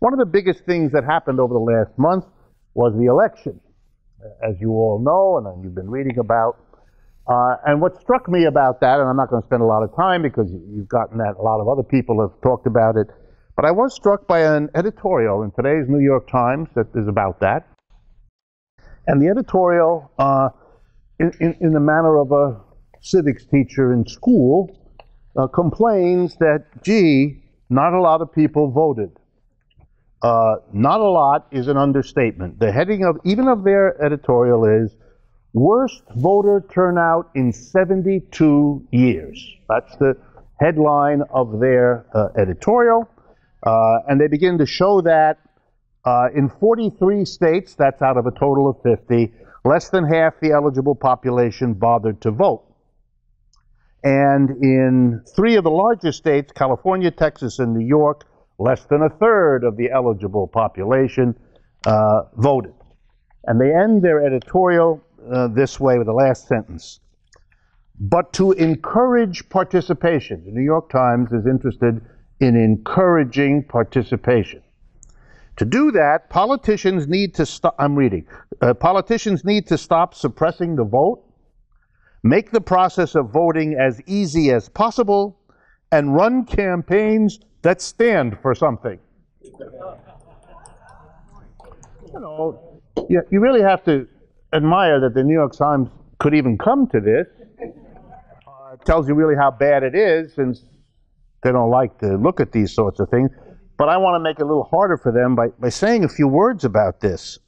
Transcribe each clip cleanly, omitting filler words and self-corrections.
One of the biggest things that happened over the last month was the election, as you all know, and you've been reading about. And what struck me about that, and I'm not going to spend a lot of time because you've gotten that, a lot of other people have talked about it, but I was struck by an editorial in today's New York Times that is about that. And the editorial, in the manner of a civics teacher in school, complains that, gee, not a lot of people voted. Not a lot is an understatement. The heading of even of their editorial is worst voter turnout in 72 years. That's the headline of their editorial. And they begin to show that in 43 states, that's out of a total of 50, less than half the eligible population bothered to vote. And in 3 of the largest states, California, Texas, and New York, less than a third of the eligible population voted. And they end their editorial this way with the last sentence. But to encourage participation, the New York Times is interested in encouraging participation. To do that, politicians need to stop, I'm reading, politicians need to stop suppressing the vote, make the process of voting as easy as possible, and run campaigns that stand for something. You know, you really have to admire that the New York Times could even come to this. It tells you really how bad it is, since they don't like to look at these sorts of things. But I want to make it a little harder for them by saying a few words about this.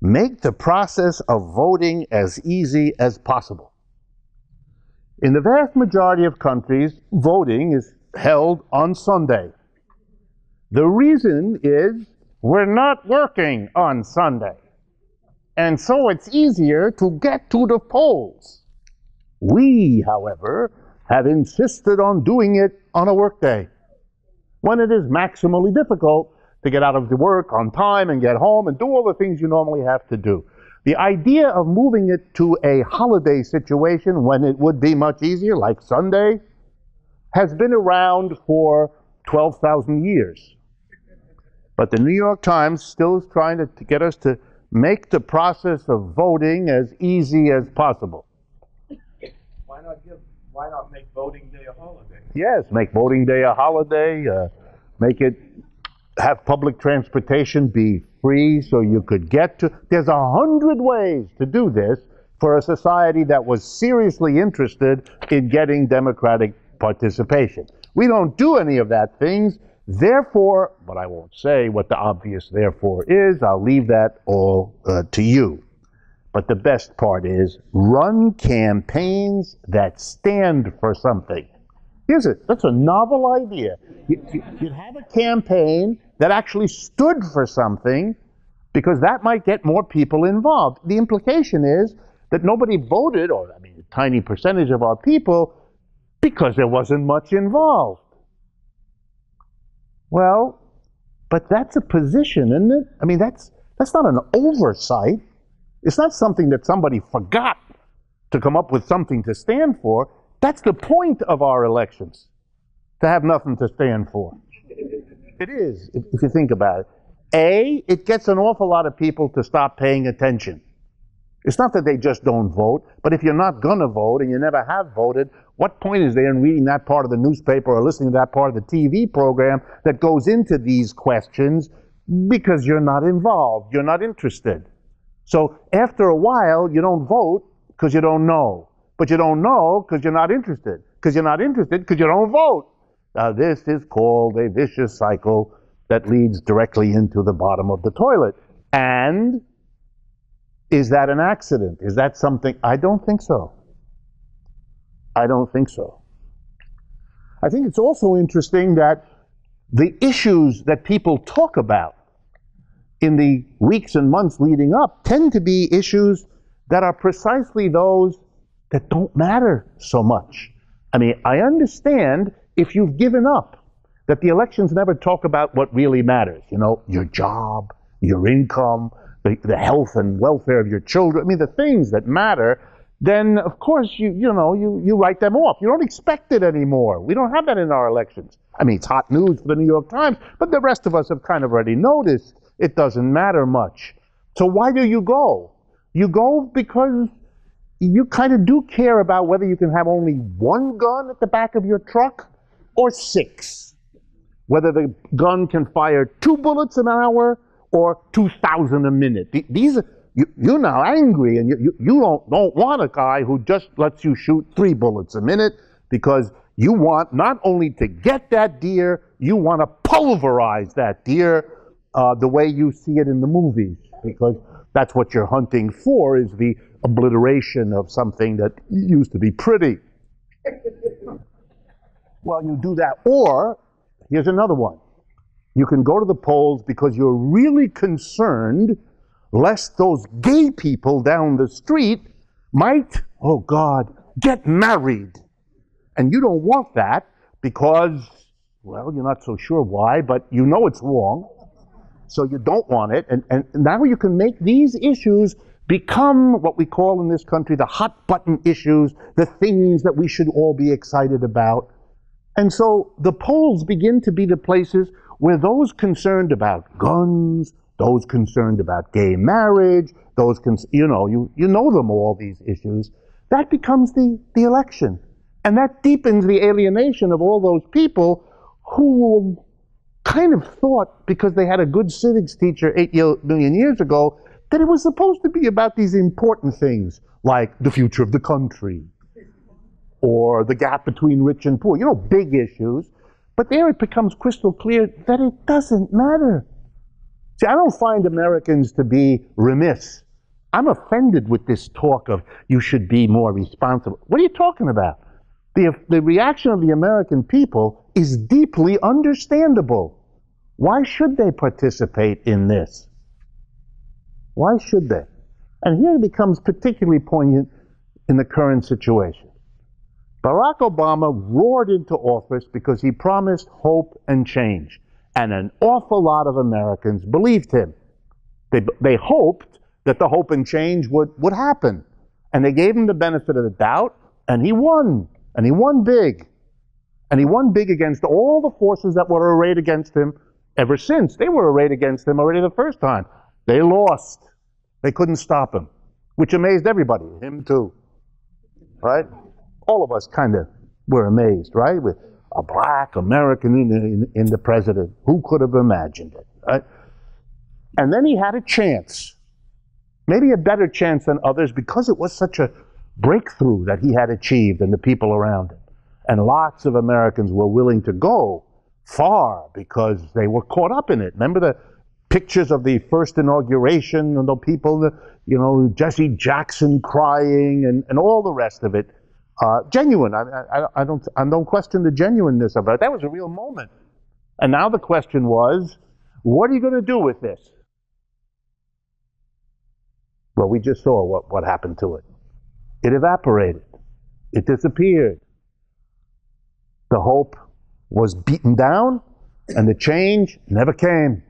Make the process of voting as easy as possible. In the vast majority of countries, voting is held on Sunday. The reason is we're not working on Sunday. And so it's easier to get to the polls. We, however, have insisted on doing it on a workday, when it is maximally difficult to get out of the work on time and get home and do all the things you normally have to do. The idea of moving it to a holiday situation when it would be much easier, like Sunday, has been around for 12,000 years. But the New York Times still is trying to get us to make the process of voting as easy as possible. Why not make voting day a holiday? Yes, make voting day a holiday, have public transportation be free so you could get to, there's 100 ways to do this for a society that was seriously interested in getting democratic participation. We don't do any of that things, therefore, but I won't say what the obvious therefore is, I'll leave that all to you. But the best part is run campaigns that stand for something. Here's it, that's a novel idea. You'd have a campaign that actually stood for something, because that might get more people involved. The implication is that nobody voted, or I mean a tiny percentage of our people, because there wasn't much involved. Well, but that's a position, isn't it? I mean, that's not an oversight. It's not something that somebody forgot to come up with something to stand for. That's the point of our elections, to have nothing to stand for. It is, if you think about it. A, it gets an awful lot of people to stop paying attention. It's not that they just don't vote, but if you're not going to vote and you never have voted, what point is there in reading that part of the newspaper or listening to that part of the TV program that goes into these questions, because you're not involved, you're not interested. So after a while, you don't vote because you don't know. But you don't know because you're not interested. Because you're not interested because you don't vote. Now this is called a vicious cycle that leads directly into the bottom of the toilet. And is that an accident? Is that something? I don't think so. I don't think so. I think it's also interesting that the issues that people talk about in the weeks and months leading up tend to be issues that are precisely those that don't matter so much. I mean, I understand if you've given up, that the elections never talk about what really matters. You know, your job, your income, the health and welfare of your children. I mean, the things that matter, then of course you write them off. You don't expect it anymore. We don't have that in our elections. I mean, it's hot news for the New York Times, but the rest of us have kind of already noticed it doesn't matter much. So why do you go? You go because you kind of do care about whether you can have only one gun at the back of your truck or 6. Whether the gun can fire 2 bullets an hour or 2,000 a minute. These are, you're now angry, and you don't want a guy who just lets you shoot 3 bullets a minute, because you want not only to get that deer, you want to pulverize that deer the way you see it in the movies, because that's what you're hunting for, is the obliteration of something that used to be pretty. Well, you do that, or here's another one. You can go to the polls because you're really concerned lest those gay people down the street might, oh God, get married. And you don't want that because, well, you're not so sure why, but you know it's wrong. So you don't want it. And now you can make these issues become what we call in this country the hot button issues, the things that we should all be excited about. And so the polls begin to be the places where those concerned about guns, those concerned about gay marriage, those, you know them all, these issues, that becomes the election. And that deepens the alienation of all those people who kind of thought, because they had a good civics teacher 8 million years ago, that it was supposed to be about these important things, like the future of the country, or the gap between rich and poor, big issues. But there it becomes crystal clear that it doesn't matter. See, I don't find Americans to be remiss. I'm offended with this talk of you should be more responsible. What are you talking about? The reaction of the American people is deeply understandable. Why should they participate in this? Why should they? And here it becomes particularly poignant in the current situation. Barack Obama roared into office because he promised hope and change. And an awful lot of Americans believed him. They hoped that the hope and change would happen. And they gave him the benefit of the doubt, and he won. And he won big. And he won big against all the forces that were arrayed against him ever since. They were arrayed against him already the first time. They lost. They couldn't stop him, which amazed everybody, him too. Right? All of us kind of were amazed, right? With a black American in the president. Who could have imagined it, right? And then he had a chance, maybe a better chance than others, because it was such a breakthrough that he had achieved and the people around him. And lots of Americans were willing to go far because they were caught up in it. Remember the pictures of the first inauguration and the people, Jesse Jackson crying and all the rest of it. Genuine. I don't question the genuineness of it. That was a real moment. And now the question was, what are you going to do with this? Well, we just saw what happened to it. It evaporated. It disappeared. The hope was beaten down, and the change never came.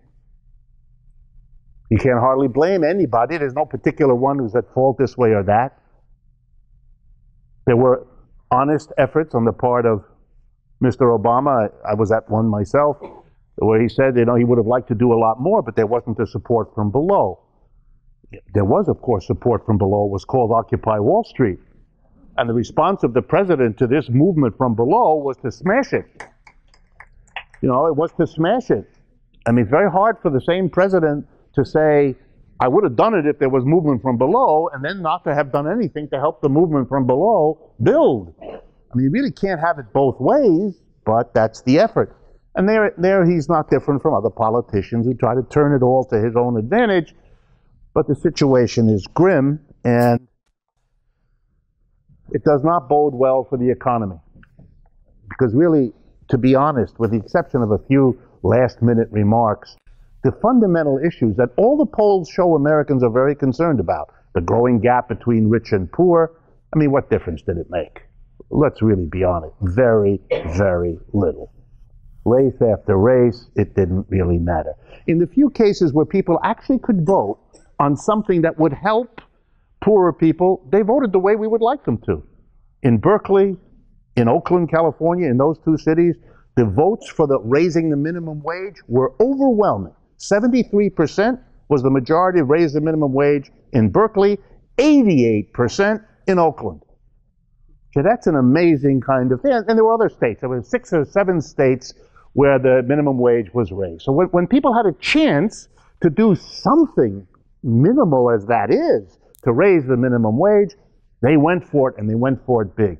You can't hardly blame anybody. There's no particular one who's at fault this way or that. There were honest efforts on the part of Mr. Obama. I was at one myself, where he said, he would have liked to do a lot more, but there wasn't the support from below. There was, of course, support from below. It was called Occupy Wall Street. And the response of the president to this movement from below was to smash it. It was to smash it. I mean, it's very hard for the same president to say, I would have done it if there was movement from below, and then not to have done anything to help the movement from below build. I mean, you really can't have it both ways, but that's the effort. And there he's not different from other politicians who try to turn it all to his own advantage. But the situation is grim, and it does not bode well for the economy. Because really, to be honest, with the exception of a few last-minute remarks, the fundamental issues that all the polls show Americans are very concerned about, the growing gap between rich and poor, I mean, what difference did it make? Let's really be honest. Very, very little. Race after race, it didn't really matter. In the few cases where people actually could vote on something that would help poorer people, they voted the way we would like them to. In Berkeley, in Oakland, California, in those two cities, the votes for the raising the minimum wage were overwhelming. 73% was the majority of raise the minimum wage in Berkeley, 88% in Oakland. So that's an amazing kind of thing. And there were other states. There were 6 or 7 states where the minimum wage was raised. So when people had a chance to do something minimal as that is, to raise the minimum wage, they went for it, and they went for it big.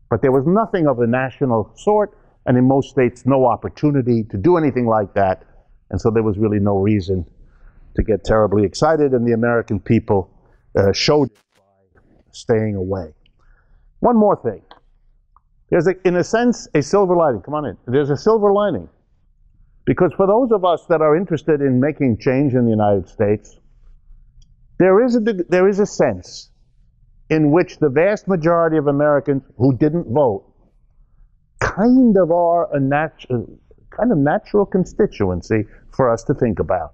But there was nothing of the national sort, and in most states, no opportunity to do anything like that. And so there was really no reason to get terribly excited, and the American people showed it by staying away. One more thing. There's, in a sense, a silver lining. Come on in. There's a silver lining. Because for those of us that are interested in making change in the United States, there is a sense in which the vast majority of Americans who didn't vote kind of are a natural constituency for us to think about.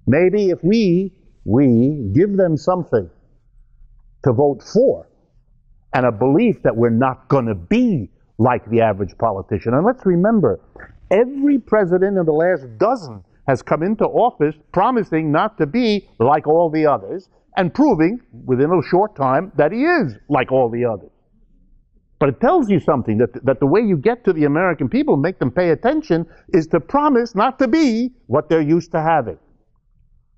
Maybe if we give them something to vote for, and a belief that we're not going to be like the average politician. And let's remember, every president in the last dozen has come into office promising not to be like all the others, and proving within a short time that he is like all the others. But it tells you something, that the way you get to the American people, make them pay attention, is to promise not to be what they're used to having.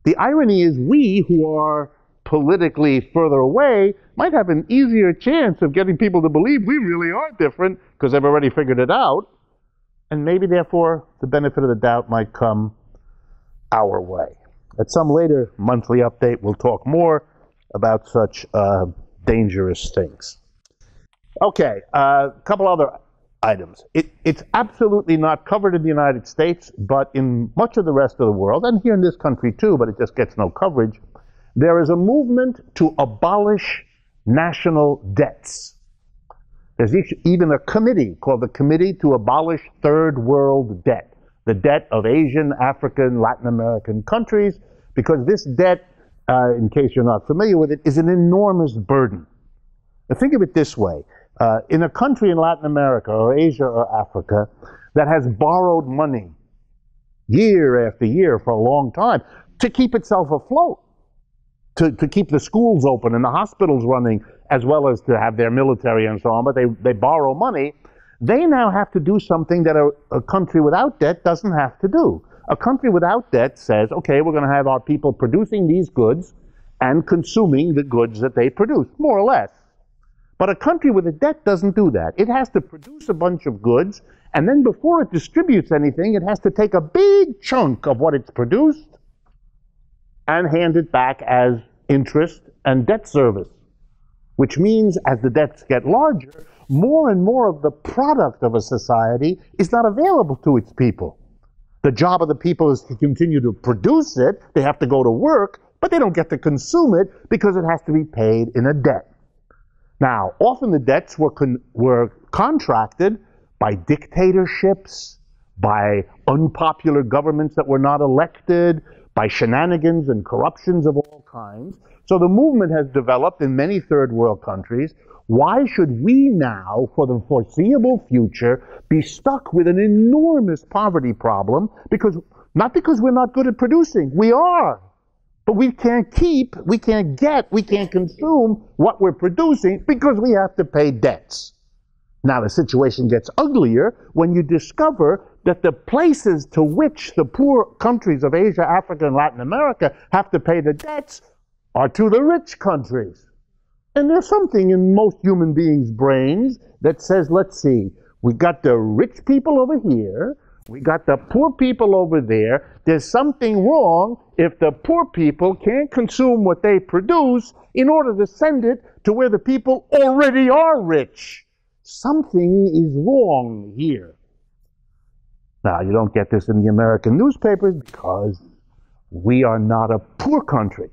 The irony is we who are politically further away might have an easier chance of getting people to believe we really are different because they've already figured it out, and maybe therefore the benefit of the doubt might come our way. At some later monthly update, we'll talk more about such dangerous things. Okay, a couple other items. It's absolutely not covered in the United States, but in much of the rest of the world, and here in this country too, but it just gets no coverage, there is a movement to abolish national debts. There's even a committee called the Committee to Abolish Third World Debt, the debt of Asian, African, Latin American countries, because this debt, in case you're not familiar with it, is an enormous burden. Now think of it this way. In a country in Latin America or Asia or Africa that has borrowed money year after year for a long time to keep itself afloat, to keep the schools open and the hospitals running, as well as to have their military and so on, but they borrow money, they now have to do something that a country without debt doesn't have to do. A country without debt says, okay, we're going to have our people producing these goods and consuming the goods that they produce, more or less. But a country with a debt doesn't do that. It has to produce a bunch of goods, and then before it distributes anything, it has to take a big chunk of what it's produced and hand it back as interest and debt service, which means as the debts get larger, more and more of the product of a society is not available to its people. The job of the people is to continue to produce it. They have to go to work, but they don't get to consume it because it has to be paid in a debt. Now, often the debts were contracted by dictatorships, by unpopular governments that were not elected, by shenanigans and corruptions of all kinds. So the movement has developed in many third world countries. Why should we now, for the foreseeable future, be stuck with an enormous poverty problem? Not because we're not good at producing, we are. But we can't consume what we're producing because we have to pay debts. Now the situation gets uglier when you discover that the places to which the poor countries of Asia, Africa, and Latin America have to pay the debts are to the rich countries. And there's something in most human beings' brains that says, let's see, we got the rich people over here, we got the poor people over there. There's something wrong if the poor people can't consume what they produce in order to send it to where the people already are rich. Something is wrong here. Now, you don't get this in the American newspapers because we are not a poor country.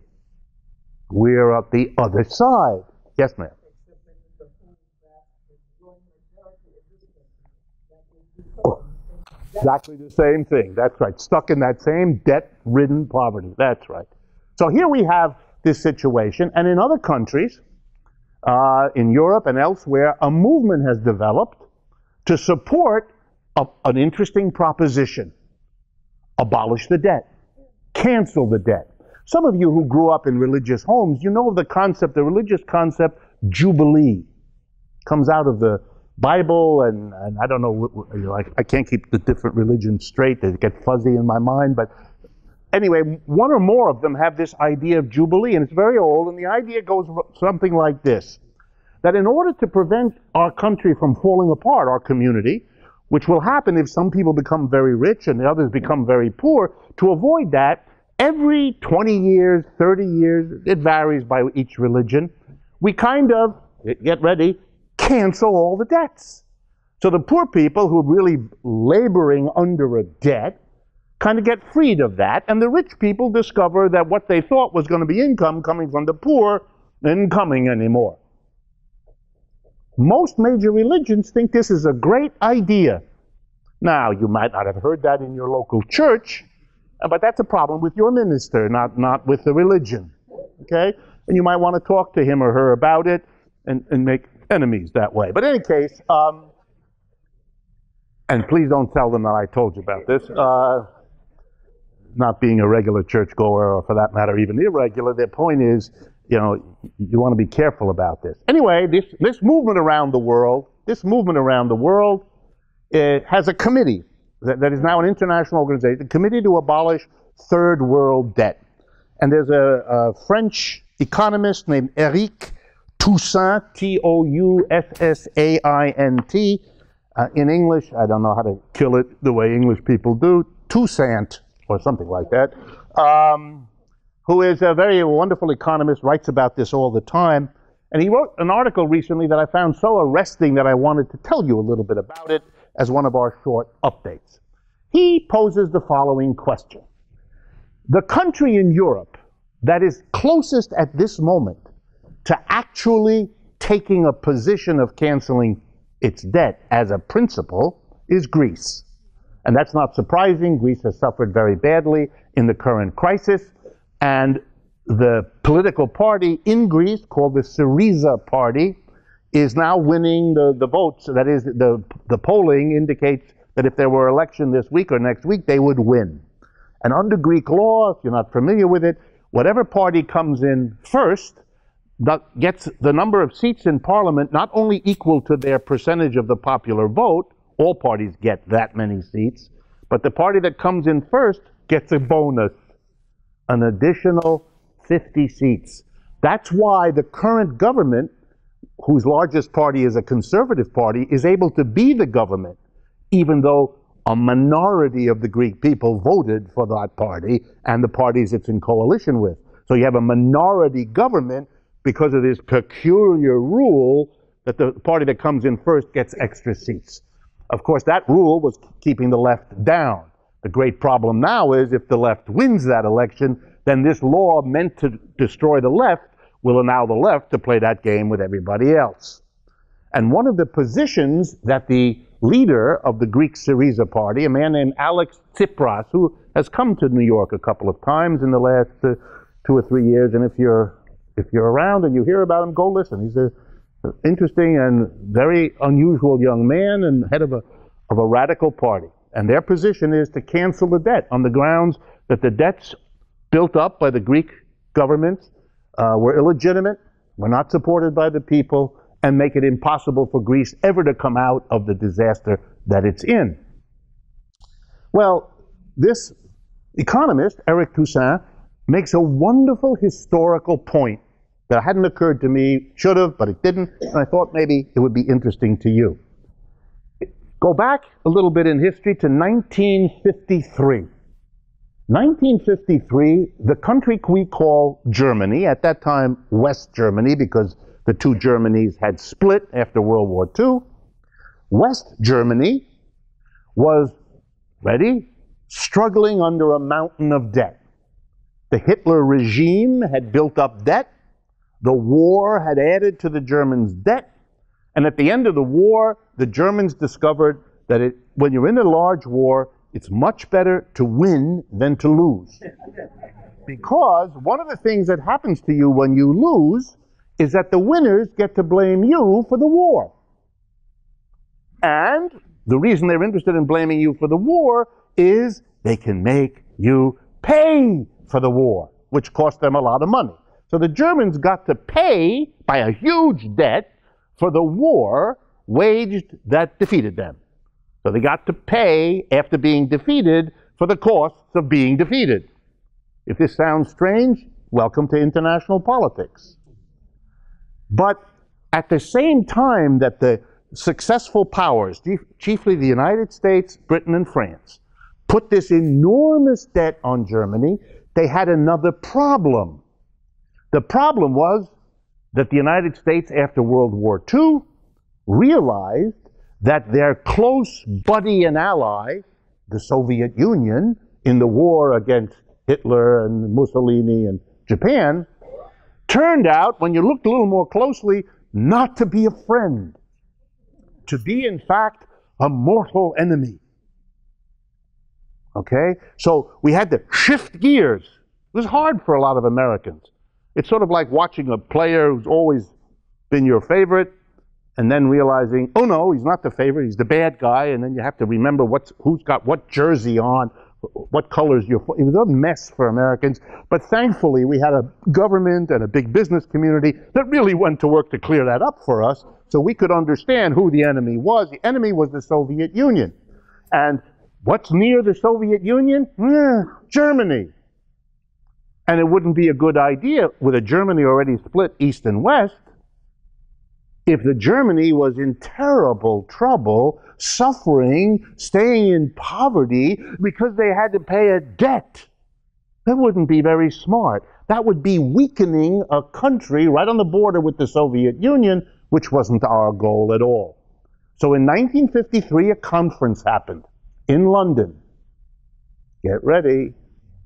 We're at the other side. Yes, ma'am. Exactly the same thing. That's right. Stuck in that same debt-ridden poverty. That's right. So here we have this situation. And in other countries, in Europe and elsewhere, a movement has developed to support an interesting proposition. Abolish the debt. Cancel the debt. Some of you who grew up in religious homes, you know the concept, the religious concept, Jubilee. Comes out of the Bible, and I don't know, I can't keep the different religions straight. They get fuzzy in my mind, but anyway, one or more of them have this idea of Jubilee, and it's very old, and the idea goes something like this, that in order to prevent our country from falling apart, our community, which will happen if some people become very rich and the others become very poor, to avoid that, every 20 years, 30 years, it varies by each religion, we kind of, get ready, cancel all the debts. So the poor people who are really laboring under a debt kind of get freed of that, and the rich people discover that what they thought was going to be income coming from the poor isn't coming anymore. Most major religions think this is a great idea. Now, you might not have heard that in your local church, but that's a problem with your minister, not with the religion. Okay? And you might want to talk to him or her about it and make enemies that way. But in any case, and please don't tell them that I told you about this. Not being a regular churchgoer, or for that matter, even irregular, their point is, you know, you want to be careful about this. Anyway, this movement around the world, it has a committee that is now an international organization, a committee to abolish third world debt. And there's a French economist named Eric Toussaint, Toussaint. In English, I don't know how to kill it the way English people do, Toussaint, or something like that, who is a very wonderful economist, writes about this all the time. And he wrote an article recently that I found so arresting that I wanted to tell you a little bit about it as one of our short updates. He poses the following question. The country in Europe that is closest at this moment to actually taking a position of canceling its debt as a principle is Greece. And that's not surprising. Greece has suffered very badly in the current crisis. And the political party in Greece, called the Syriza party, is now winning the votes. That is, the polling indicates that if there were an election this week or next week, they would win. And under Greek law, if you're not familiar with it, whatever party comes in first gets the number of seats in parliament not only equal to their percentage of the popular vote, all parties get that many seats, but the party that comes in first gets a bonus, an additional 50 seats. That's why the current government, whose largest party is a conservative party, is able to be the government, even though a minority of the Greek people voted for that party and the parties it's in coalition with. So you have a minority government because of this peculiar rule that the party that comes in first gets extra seats. Of course, that rule was keeping the left down. The great problem now is if the left wins that election, then this law meant to destroy the left will allow the left to play that game with everybody else. And one of the positions that the leader of the Greek Syriza party, a man named Alex Tsipras, who has come to New York a couple of times in the last 2 or 3 years, and if you're around and you hear about him, go listen. He's an interesting and very unusual young man and head of a radical party. And their position is to cancel the debt on the grounds that the debts built up by the Greek government were illegitimate, were not supported by the people, and make it impossible for Greece ever to come out of the disaster that it's in. Well, this economist, Eric Toussaint, makes a wonderful historical point that hadn't occurred to me, should have, but it didn't, and I thought maybe it would be interesting to you. Go back a little bit in history to 1953. 1953, the country we call Germany, at that time West Germany, because the two Germanys had split after World War II. West Germany was, ready, struggling under a mountain of debt. The Hitler regime had built up debt. The war had added to the Germans' debt. And at the end of the war, the Germans discovered that when you're in a large war, it's much better to win than to lose. Because one of the things that happens to you when you lose is that the winners get to blame you for the war. And the reason they're interested in blaming you for the war is they can make you pay for the war, which cost them a lot of money. So the Germans got to pay by a huge debt for the war waged that defeated them. So they got to pay after being defeated for the costs of being defeated. If this sounds strange, welcome to international politics. But at the same time that the successful powers, chiefly the United States, Britain, and France, put this enormous debt on Germany, they had another problem. The problem was that the United States, after World War II, realized that their close buddy and ally, the Soviet Union, in the war against Hitler and Mussolini and Japan, turned out, when you looked a little more closely, not to be a friend, to be, in fact, a mortal enemy. Okay? So we had to shift gears. It was hard for a lot of Americans. It's sort of like watching a player who's always been your favorite and then realizing, oh no, he's not the favorite, he's the bad guy, and then you have to remember who's got what jersey on, what colors you're. It was a mess for Americans, but thankfully we had a government and a big business community that really went to work to clear that up for us so we could understand who the enemy was. The enemy was the Soviet Union. And what's near the Soviet Union? Germany. And it wouldn't be a good idea, with a Germany already split east and west, if the Germany was in terrible trouble, suffering, staying in poverty because they had to pay a debt. That wouldn't be very smart. That would be weakening a country right on the border with the Soviet Union, which wasn't our goal at all. So in 1953, a conference happened in London. Get ready.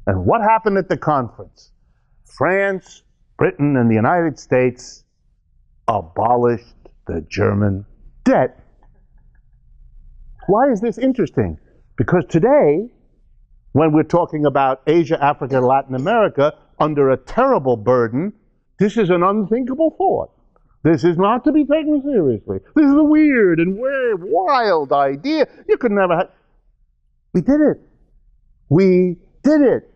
And what happened at the conference? France, Britain, and the United States abolished the German debt. Why is this interesting? Because today, when we're talking about Asia, Africa, and Latin America under a terrible burden, this is an unthinkable thought. This is not to be taken seriously. This is a weird and wild idea. You could never have. We did it. We did it.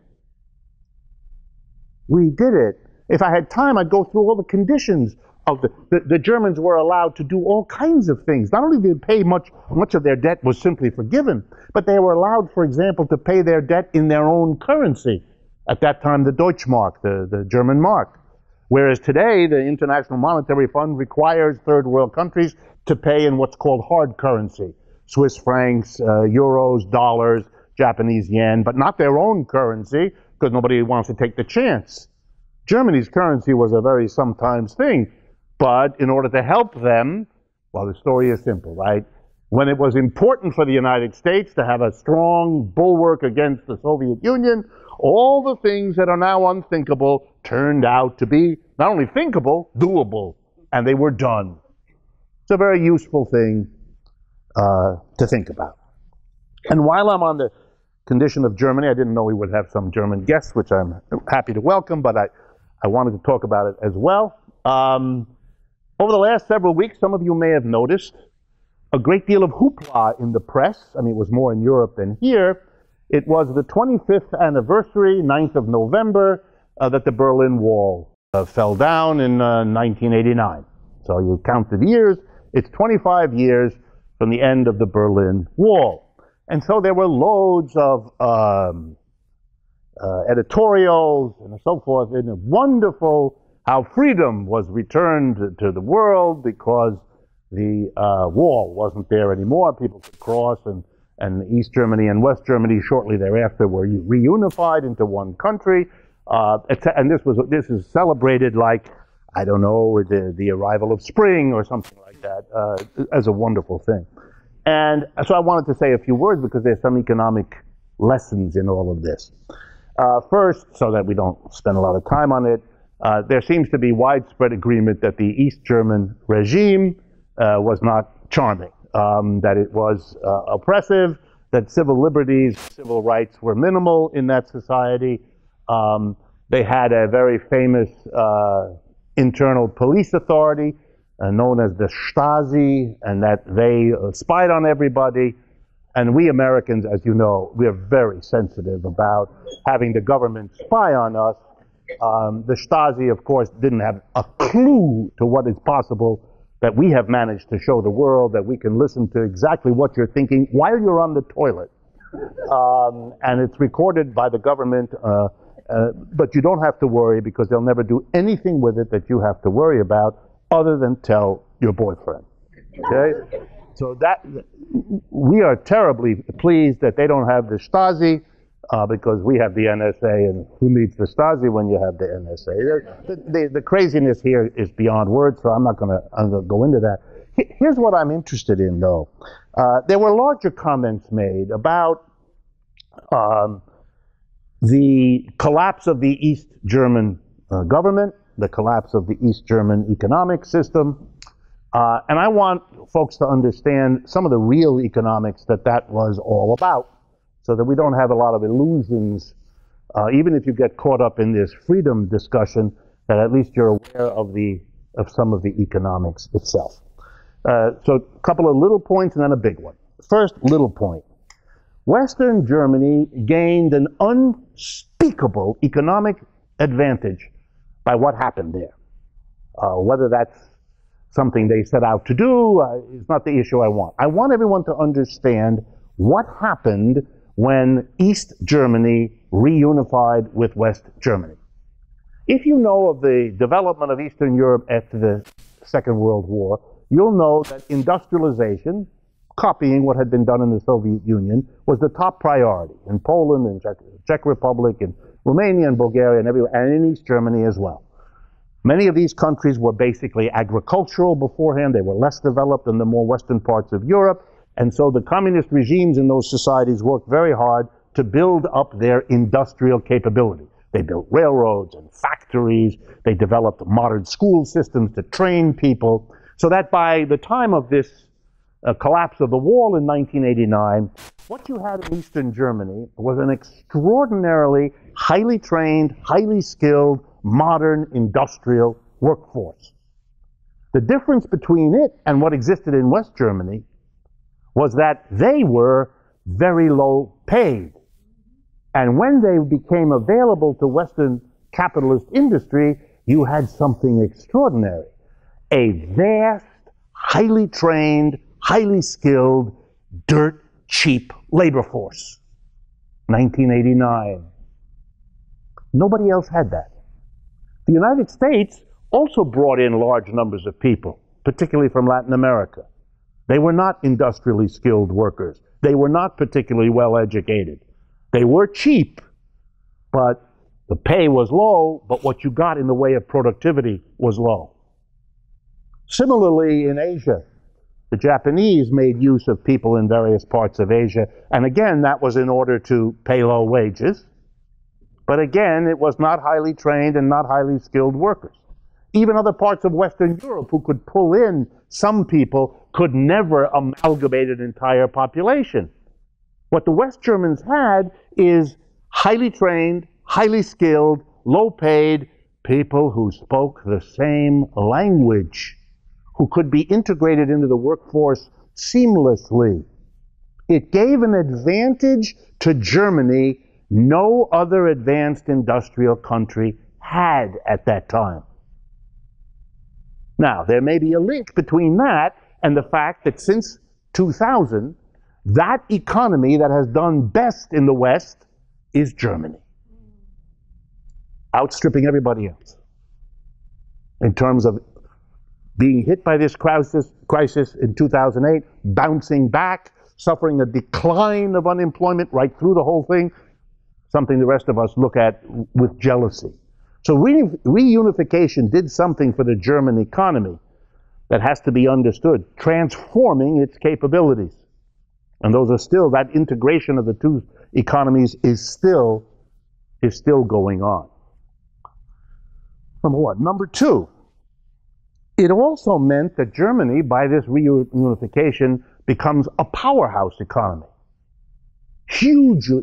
We did it. If I had time, I'd go through all the conditions of the Germans were allowed to do all kinds of things. Not only did they pay much of their debt was simply forgiven, but they were allowed, for example, to pay their debt in their own currency. At that time, the Deutschmark, the German mark. Whereas today, the International Monetary Fund requires third world countries to pay in what's called hard currency. Swiss francs, euros, dollars, Japanese yen, but not their own currency, because nobody wants to take the chance. Germany's currency was a very sometimes thing, but in order to help them, well, the story is simple, right? When it was important for the United States to have a strong bulwark against the Soviet Union, all the things that are now unthinkable turned out to be not only thinkable, doable, and they were done. It's a very useful thing to think about. And while I'm on the condition of Germany, I didn't know we would have some German guests, which I'm happy to welcome, but I wanted to talk about it as well. Over the last several weeks, some of you may have noticed a great deal of hoopla in the press. I mean, it was more in Europe than here. It was the 25th anniversary, 9th of November, that the Berlin Wall fell down in 1989. So you count the years, it's 25 years from the end of the Berlin Wall. And so there were loads of editorials and so forth, and wonderful how freedom was returned to the world because the wall wasn't there anymore. People could cross, and East Germany and West Germany shortly thereafter were reunified into one country. And this is celebrated like, I don't know, the arrival of spring or something like that, as a wonderful thing. And so I wanted to say a few words because there's some economic lessons in all of this. First, so that we don't spend a lot of time on it, there seems to be widespread agreement that the East German regime was not charming, that it was oppressive, that civil liberties, civil rights were minimal in that society, They had a very famous internal police authority known as the Stasi, and that they spied on everybody. And we Americans, as you know, we are very sensitive about having the government spy on us. The Stasi, of course, didn't have a clue to what is possible that we have managed to show the world, that we can listen to exactly what you're thinking while you're on the toilet. And it's recorded by the government, but you don't have to worry because they'll never do anything with it that you have to worry about other than tell your boyfriend. Okay? So that, we are terribly pleased that they don't have the Stasi, because we have the NSA, and who needs the Stasi when you have the NSA? The craziness here is beyond words, so I'm not going to go into that. Here's what I'm interested in, though. There were larger comments made about the collapse of the East German government, the collapse of the East German economic system, and I want folks to understand some of the real economics that was all about, so that we don't have a lot of illusions, even if you get caught up in this freedom discussion, that at least you're aware of some of the economics itself. So a couple of little points and then a big one. First, little point. Western Germany gained an unspeakable economic advantage by what happened there. Whether that's something they set out to do is not the issue I want. I want everyone to understand what happened when East Germany reunified with West Germany. If you know of the development of Eastern Europe after the Second World War, you'll know that industrialization, copying what had been done in the Soviet Union, was the top priority in Poland and Czech Republic and Romania and Bulgaria and everywhere, and in East Germany as well. Many of these countries were basically agricultural beforehand. They were less developed than the more western parts of Europe. And so the communist regimes in those societies worked very hard to build up their industrial capability. They built railroads and factories. They developed modern school systems to train people, so that by the time of this collapse of the wall in 1989, what you had in Eastern Germany was an extraordinarily highly trained, highly skilled, modern industrial workforce. The difference between it and what existed in West Germany was that they were very low paid. And when they became available to Western capitalist industry, you had something extraordinary. A vast, highly trained, highly skilled, dirt cheap labor force. 1989. Nobody else had that. The United States also brought in large numbers of people, particularly from Latin America. They were not industrially skilled workers. They were not particularly well educated. They were cheap, but the pay was low, but what you got in the way of productivity was low. Similarly, in Asia, the Japanese made use of people in various parts of Asia, and again, that was in order to pay low wages. But again, it was not highly trained and not highly skilled workers. Even other parts of Western Europe who could pull in some people could never amalgamate an entire population. What the West Germans had is highly trained, highly skilled, low-paid people who spoke the same language, who could be integrated into the workforce seamlessly. It gave an advantage to Germany no other advanced industrial country had at that time. Now, there may be a link between that and the fact that since 2000, that economy that has done best in the West is Germany, outstripping everybody else in terms of being hit by this crisis in 2008, bouncing back, suffering a decline of unemployment right through the whole thing, something the rest of us look at with jealousy. So reunification did something for the German economy that has to be understood, transforming its capabilities. And those are still, that integration of the two economies is still going on. Number one. Number two, it also meant that Germany, by this reunification, becomes a powerhouse economy. Hugely,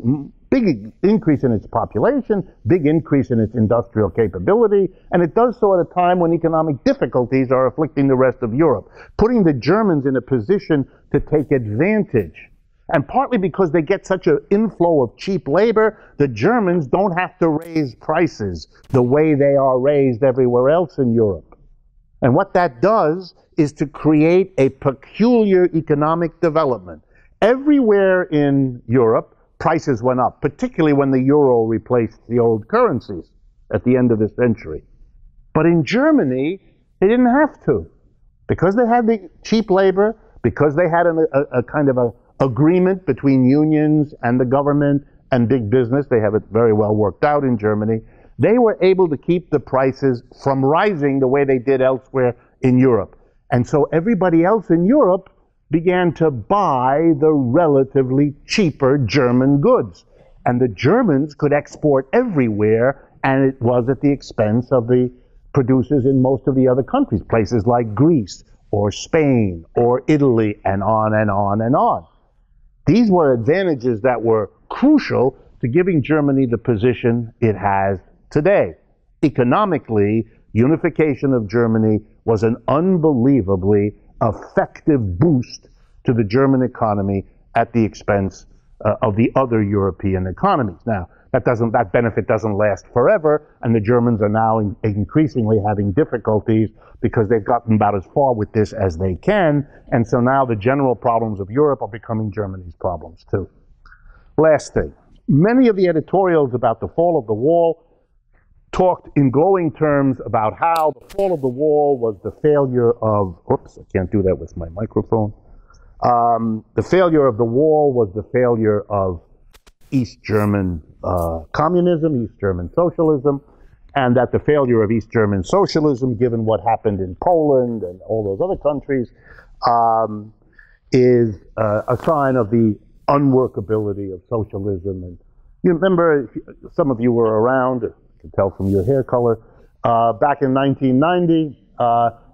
big increase in its population, big increase in its industrial capability, and it does so at a time when economic difficulties are afflicting the rest of Europe, putting the Germans in a position to take advantage. And partly because they get such an inflow of cheap labor, the Germans don't have to raise prices the way they are raised everywhere else in Europe. And what that does is to create a peculiar economic development. Everywhere in Europe, prices went up, particularly when the euro replaced the old currencies at the end of the century. But in Germany, they didn't have to. Because they had the cheap labor, because they had a kind of a agreement between unions and the government and big business, they have it very well worked out in Germany, they were able to keep the prices from rising the way they did elsewhere in Europe. And so everybody else in Europe began to buy the relatively cheaper German goods. And the Germans could export everywhere, and it was at the expense of the producers in most of the other countries, places like Greece or Spain or Italy, and on and on and on. These were advantages that were crucial to giving Germany the position it has today. Economically, unification of Germany was an unbelievably effective boost to the German economy at the expense of the other European economies. Now, that benefit doesn't last forever, and the Germans are now increasingly having difficulties because they've gotten about as far with this as they can, and so now the general problems of Europe are becoming Germany's problems too. Last thing, many of the editorials about the fall of the wall talked in glowing terms about how the fall of the wall was the failure of, oops, I can't do that with my microphone. The failure of the wall was the failure of East German communism, East German socialism, and that the failure of East German socialism, given what happened in Poland and all those other countries, is a sign of the unworkability of socialism. And you remember, some of you were around, you can tell from your hair color, back in 1990,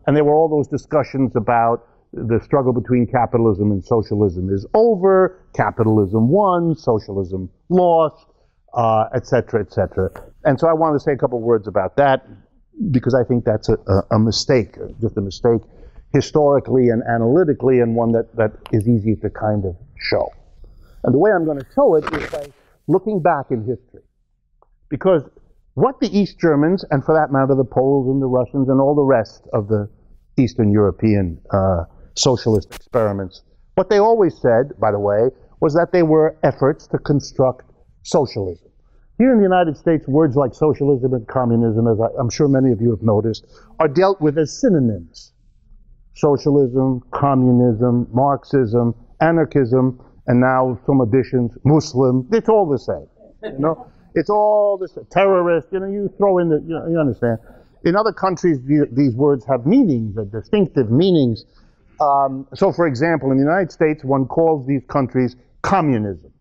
and there were all those discussions about the struggle between capitalism and socialism is over, capitalism won, socialism lost, et cetera, et cetera. And so I wanted to say a couple words about that, because I think that's a mistake, just a mistake historically and analytically, and one that is easy to kind of show. And the way I'm going to show it is by looking back in history. Because what the East Germans, and for that matter the Poles and the Russians and all the rest of the Eastern European socialist experiments, what they always said, by the way, was that they were efforts to construct socialism. Here in the United States, words like socialism and communism, as I'm sure many of you have noticed, are dealt with as synonyms. Socialism, communism, Marxism, anarchism, and now some additions, Muslim, it's all the same, you know? It's all the same. Terrorist, you know, you throw in the, you understand. In other countries, these words have meanings, distinctive meanings. So, for example, in the United States, one calls these countries communism.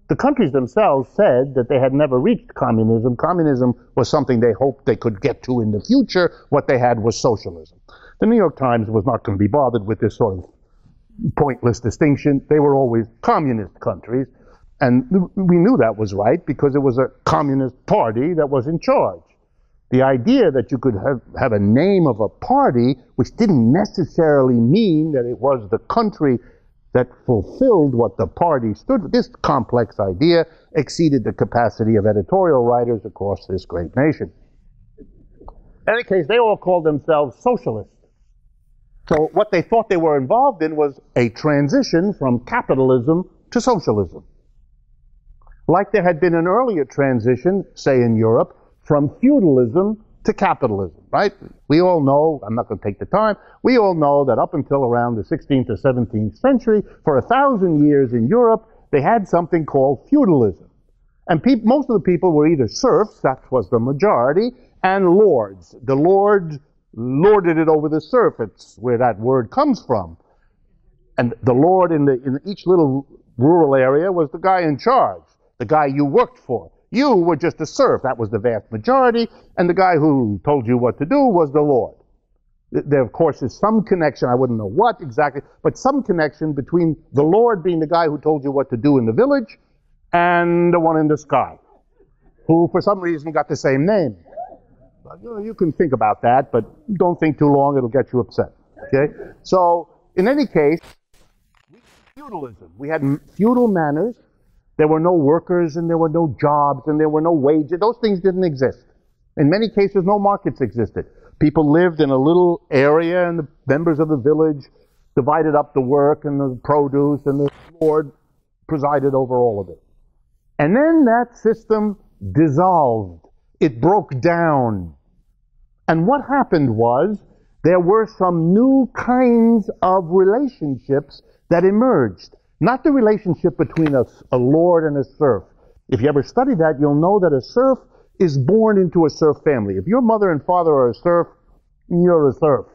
The countries themselves said that they had never reached communism. Communism was something they hoped they could get to in the future. What they had was socialism. The New York Times was not going to be bothered with this sort of pointless distinction. They were always communist countries. And we knew that was right because it was a communist party that was in charge. The idea that you could have a name of a party, which didn't necessarily mean that it was the country that fulfilled what the party stood for, this complex idea exceeded the capacity of editorial writers across this great nation. In any case, they all called themselves socialists. So what they thought they were involved in was a transition from capitalism to socialism. Like there had been an earlier transition, say in Europe, from feudalism to capitalism, right? We all know, I'm not going to take the time, we all know that up until around the 16th or 17th century, for 1,000 years in Europe, they had something called feudalism. And most of the people were either serfs, that was the majority, and lords. The lord lorded it over the serf. It's where that word comes from. And the lord in each little rural area was the guy in charge, the guy you worked for. You were just a serf. That was the vast majority, and the guy who told you what to do was the lord. There, of course, is some connection, I wouldn't know what exactly, but some connection between the lord being the guy who told you what to do in the village, and the one in the sky, who for some reason got the same name. You can think about that, but don't think too long, it'll get you upset. Okay? So, in any case, feudalism. We had feudal manners. There were no workers, and there were no jobs, and there were no wages. Those things didn't exist. In many cases, no markets existed. People lived in a little area, and the members of the village divided up the work and the produce, and the lord presided over all of it. And then that system dissolved. It broke down. And what happened was, there were some new kinds of relationships that emerged. Not the relationship between a lord and a serf. If you ever study that, you'll know that a serf is born into a serf family. If your mother and father are a serf, you're a serf.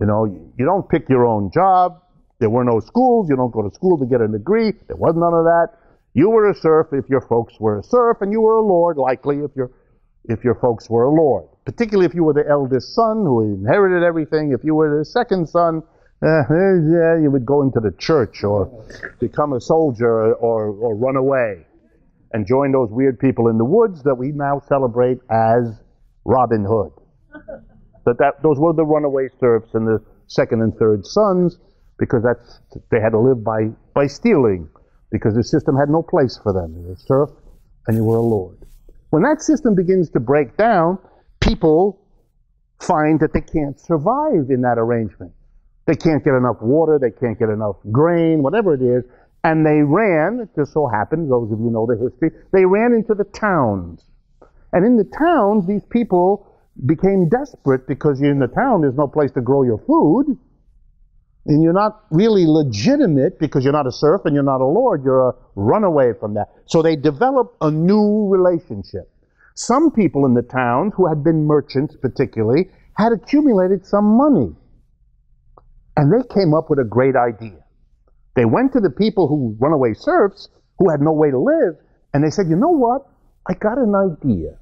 You know, you don't pick your own job. There were no schools. You don't go to school to get a degree. There was none of that. You were a serf if your folks were a serf, and you were a lord, likely, if your folks were a lord. Particularly if you were the eldest son who inherited everything. If you were the second son, you would go into the church or become a soldier or run away and join those weird people in the woods that we now celebrate as Robin Hood. But those were the runaway serfs and the second and third sons, because they had to live by stealing, because the system had no place for them. You were a serf and you were a lord. When that system begins to break down, people find that they can't survive in that arrangement. They can't get enough water, they can't get enough grain, whatever it is, and they ran, it just so happens, those of you know the history, they ran into the towns. And in the towns, these people became desperate because in the town there's no place to grow your food, and you're not really legitimate because you're not a serf and you're not a lord, you're a runaway from that. So they developed a new relationship. Some people in the towns, who had been merchants particularly, had accumulated some money. And they came up with a great idea. They went to the people who runaway serfs, who had no way to live, and they said, you know what? I got an idea.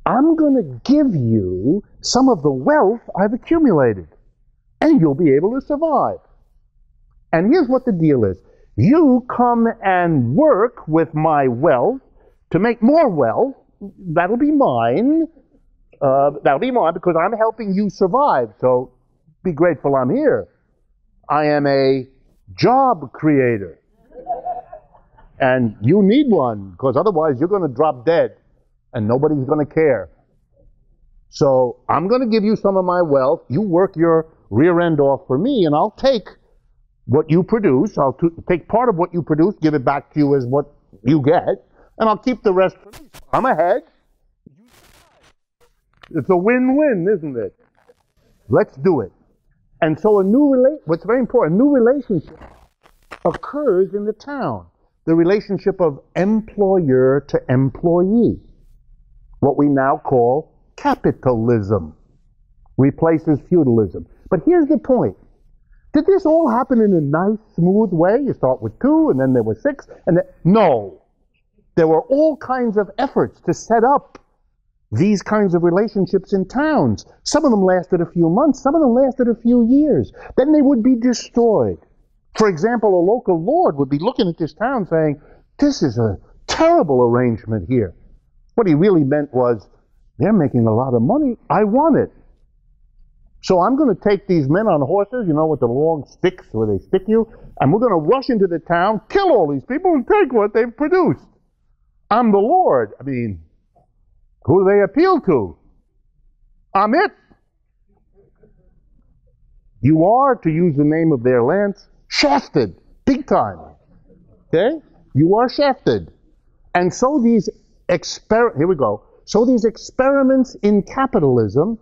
I'm going to give you some of the wealth I've accumulated, and you'll be able to survive. And here's what the deal is. You come and work with my wealth to make more wealth. That'll be mine. That'll be mine because I'm helping you survive. So be grateful I'm here. I am a job creator. And you need one, because otherwise you're going to drop dead and nobody's going to care. So I'm going to give you some of my wealth. You work your rear end off for me, and I'll take what you produce. I'll take part of what you produce, give it back to you as what you get, and I'll keep the rest for me. I'm ahead. It's a win-win, isn't it? Let's do it. And so what's very important, a new relationship occurs in the town. The relationship of employer to employee. What we now call capitalism. Replaces feudalism. But here's the point. Did this all happen in a nice, smooth way? You start with 2, and then there were 6, and then... No. There were all kinds of efforts to set up these kinds of relationships in towns. Some of them lasted a few months, some of them lasted a few years. Then they would be destroyed. For example, a local lord would be looking at this town saying, this is a terrible arrangement here. What he really meant was, they're making a lot of money, I want it. So I'm going to take these men on horses, you know, with the long sticks where they stick you, and we're going to rush into the town, kill all these people, and take what they've produced. I'm the Lord. I mean, who do they appeal to? I'm it. You are, to use the name of their lance, shafted, big time. Okay? You are shafted. And so these So these experiments in capitalism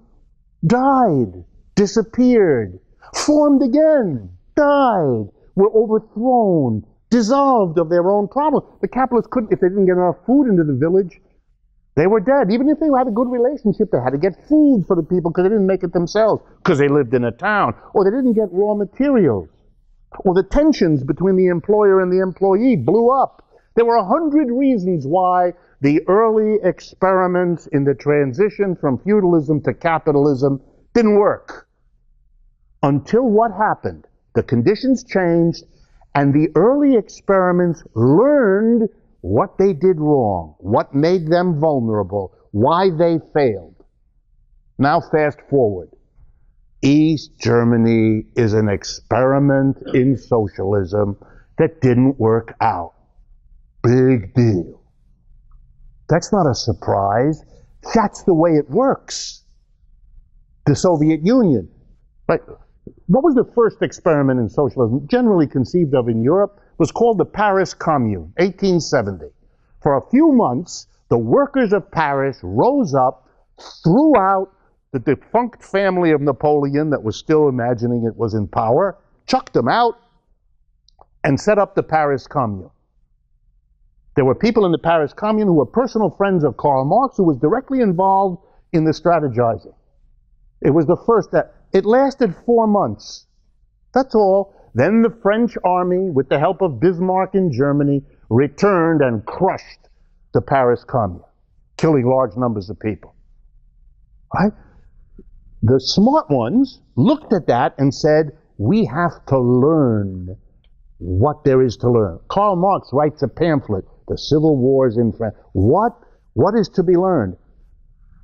died, disappeared, formed again, died, were overthrown, dissolved of their own problem. The capitalists couldn't, if they didn't get enough food into the village, they were dead. Even if they had a good relationship, they had to get food for the people because they didn't make it themselves, because they lived in a town, or they didn't get raw materials, or the tensions between the employer and the employee blew up. There were 100 reasons why the early experiments in the transition from feudalism to capitalism didn't work. Until what happened? The conditions changed, And the early experiments learned what they did wrong, what made them vulnerable, why they failed. Now fast forward. East Germany is an experiment in socialism that didn't work out. Big deal. That's not a surprise. That's the way it works. The Soviet Union. Right? What was the first experiment in socialism generally conceived of in Europe? It was called the Paris Commune, 1870. For a few months, the workers of Paris rose up, threw out the defunct family of Napoleon that was still imagining it was in power, chucked them out, and set up the Paris Commune. There were people in the Paris Commune who were personal friends of Karl Marx, who was directly involved in the strategizing. It was the first that it lasted 4 months. That's all. Then the French army, with the help of Bismarck in Germany, returned and crushed the Paris Commune, killing large numbers of people. Right? The smart ones looked at that and said, we have to learn what there is to learn. Karl Marx writes a pamphlet, The Civil Wars in France. What is to be learned?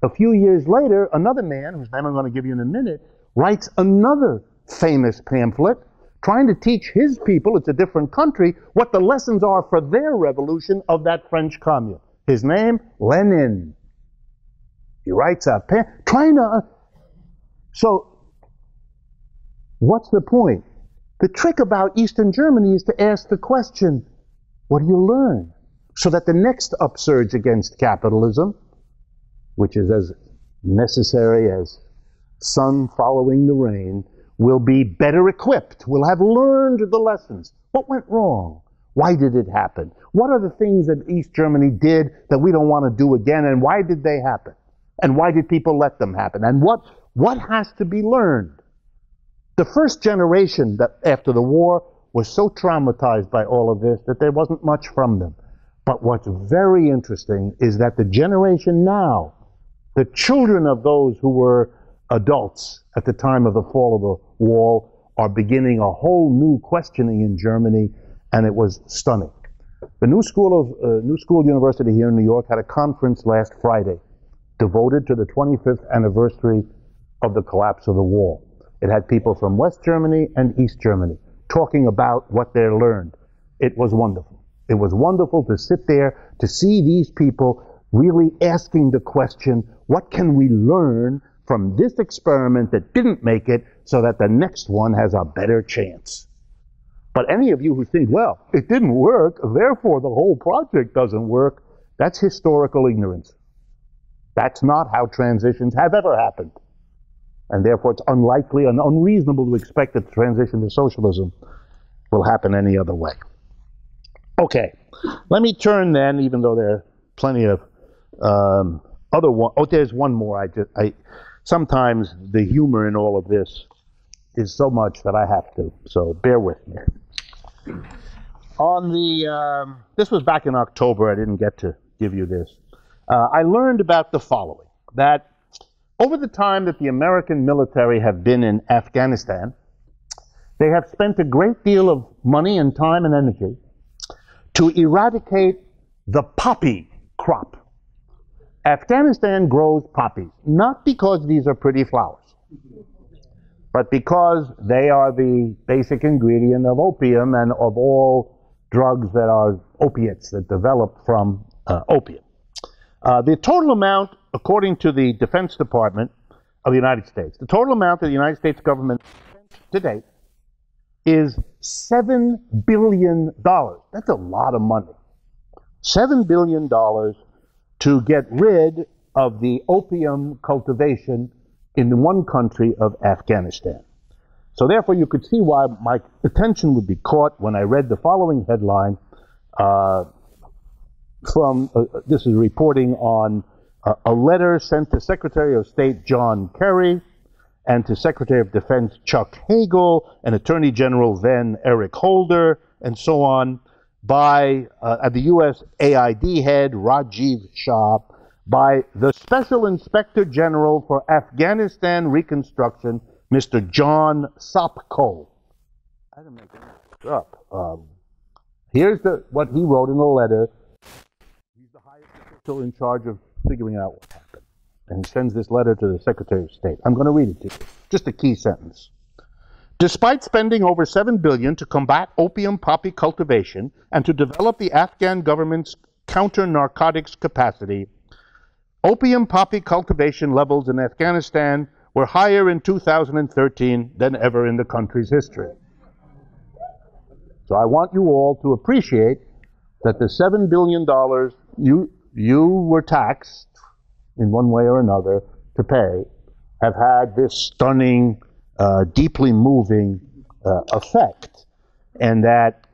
A few years later, another man, whose name I'm going to give you in a minute, writes another famous pamphlet trying to teach his people, it's a different country, what the lessons are for their revolution of that French commune. His name, Lenin. He writes a trying to... So, what's the point? The trick about Eastern Germany is to ask the question, what do you learn? So that the next upsurge against capitalism, which is as necessary as sun following the rain, will be better equipped, will have learned the lessons. What went wrong? Why did it happen? What are the things that East Germany did that we don't want to do again, and why did they happen? And why did people let them happen? And what has to be learned? The first generation that after the war was so traumatized by all of this that there wasn't much from them. But what's very interesting is that the generation now, the children of those who were adults at the time of the fall of the wall, are beginning a whole new questioning in Germany, and it was stunning. The New School University here in New York had a conference last Friday devoted to the 25th anniversary of the collapse of the wall. It had people from West Germany and East Germany talking about what they learned. It was wonderful. It was wonderful to sit there, to see these people really asking the question, what can we learn from this experiment that didn't make it so that the next one has a better chance? But any of you who think, well, it didn't work, therefore the whole project doesn't work, that's historical ignorance. That's not how transitions have ever happened. And therefore it's unlikely and unreasonable to expect that the transition to socialism will happen any other way. Okay, let me turn then, even though there are plenty of other one. Oh, there's one more. Sometimes the humor in all of this is so much that I have to, so bear with me. On the, this was back in October, I didn't get to give you this. I learned about the following, that over the time that the American military have been in Afghanistan, they have spent a great deal of money and time and energy to eradicate the poppy crop. Afghanistan grows poppies, not because these are pretty flowers, but because they are the basic ingredient of opium and of all drugs that are opiates that develop from opium. The total amount, according to the Defense Department of the United States, the total amount that the United States government spent to date is $7 billion. That's a lot of money. $7 billion to get rid of the opium cultivation in the one country of Afghanistan. So therefore you could see why my attention would be caught when I read the following headline this is reporting on a letter sent to Secretary of State John Kerry and to Secretary of Defense Chuck Hagel and Attorney General then Eric Holder and so on by the U.S. AID head Rajiv Shah, by the Special Inspector General for Afghanistan Reconstruction, Mr. John Sopko. I didn't make it up. fucked up. Here's what he wrote in the letter. He's the highest official in charge of figuring out what happened. And he sends this letter to the Secretary of State. I'm going to read it to you. Just a key sentence. Despite spending over $7 billion to combat opium poppy cultivation and to develop the Afghan government's counter-narcotics capacity, opium poppy cultivation levels in Afghanistan were higher in 2013 than ever in the country's history. So I want you all to appreciate that the $7 billion you were taxed in one way or another to pay have had this stunning, deeply moving effect, and that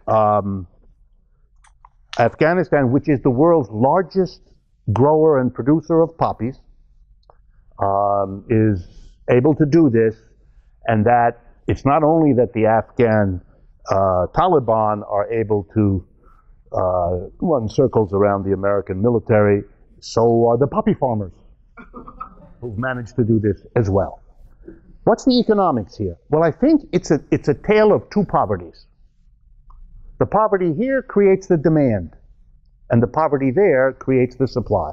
Afghanistan, which is the world's largest grower and producer of poppies, is able to do this, and that it's not only that the Afghan Taliban are able to run circles around the American military, so are the poppy farmers who've managed to do this as well. What's the economics here? Well, I think it's a tale of two poverties. The poverty here creates the demand, and the poverty there creates the supply.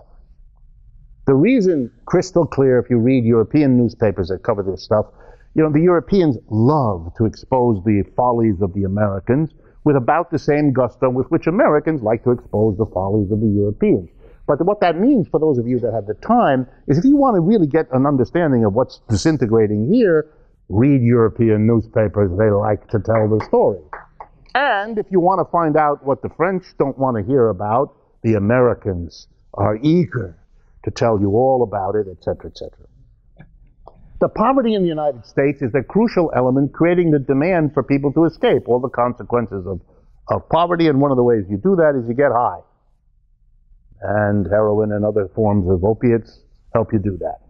The reason, crystal clear, if you read European newspapers that cover this stuff, you know, the Europeans love to expose the follies of the Americans with about the same gusto with which Americans like to expose the follies of the Europeans. But what that means, for those of you that have the time, is if you want to really get an understanding of what's disintegrating here, read European newspapers. They like to tell the story. And if you want to find out what the French don't want to hear about, the Americans are eager to tell you all about it, etc., etc. The poverty in the United States is a crucial element creating the demand for people to escape all the consequences of poverty, and one of the ways you do that is you get high. And heroin and other forms of opiates help you do that.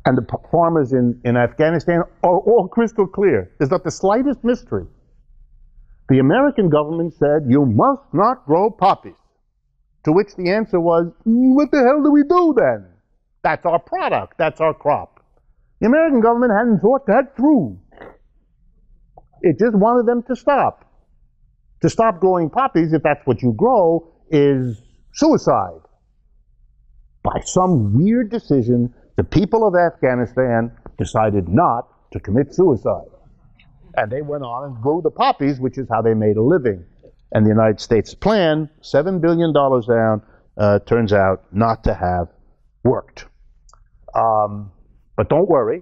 And the farmers in Afghanistan are all crystal clear. There's not the slightest mystery. The American government said, you must not grow poppies. To which the answer was, what the hell do we do then? That's our product. That's our crop. The American government hadn't thought that through. It just wanted them to stop. To stop growing poppies, if that's what you grow, is suicide. By some weird decision, the people of Afghanistan decided not to commit suicide. And they went on and grew the poppies, which is how they made a living. And the United States plan, $7 billion down, turns out not to have worked. But don't worry.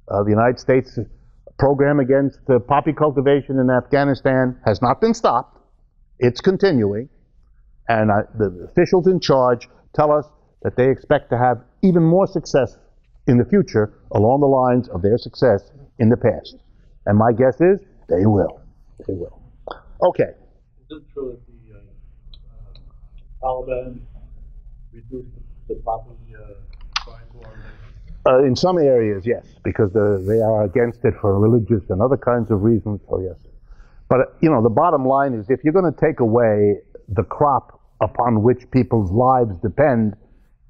The United States program against poppy cultivation in Afghanistan has not been stopped. It's continuing. And the officials in charge tell us that they expect to have even more success in the future along the lines of their success in the past. And my guess is they will. They will. Okay. Is it true that the Taliban reduced the poppy crime? In some areas, yes, because they are against it for religious and other kinds of reasons, so yes. But, you know, the bottom line is if you're going to take away the crop upon which people's lives depend,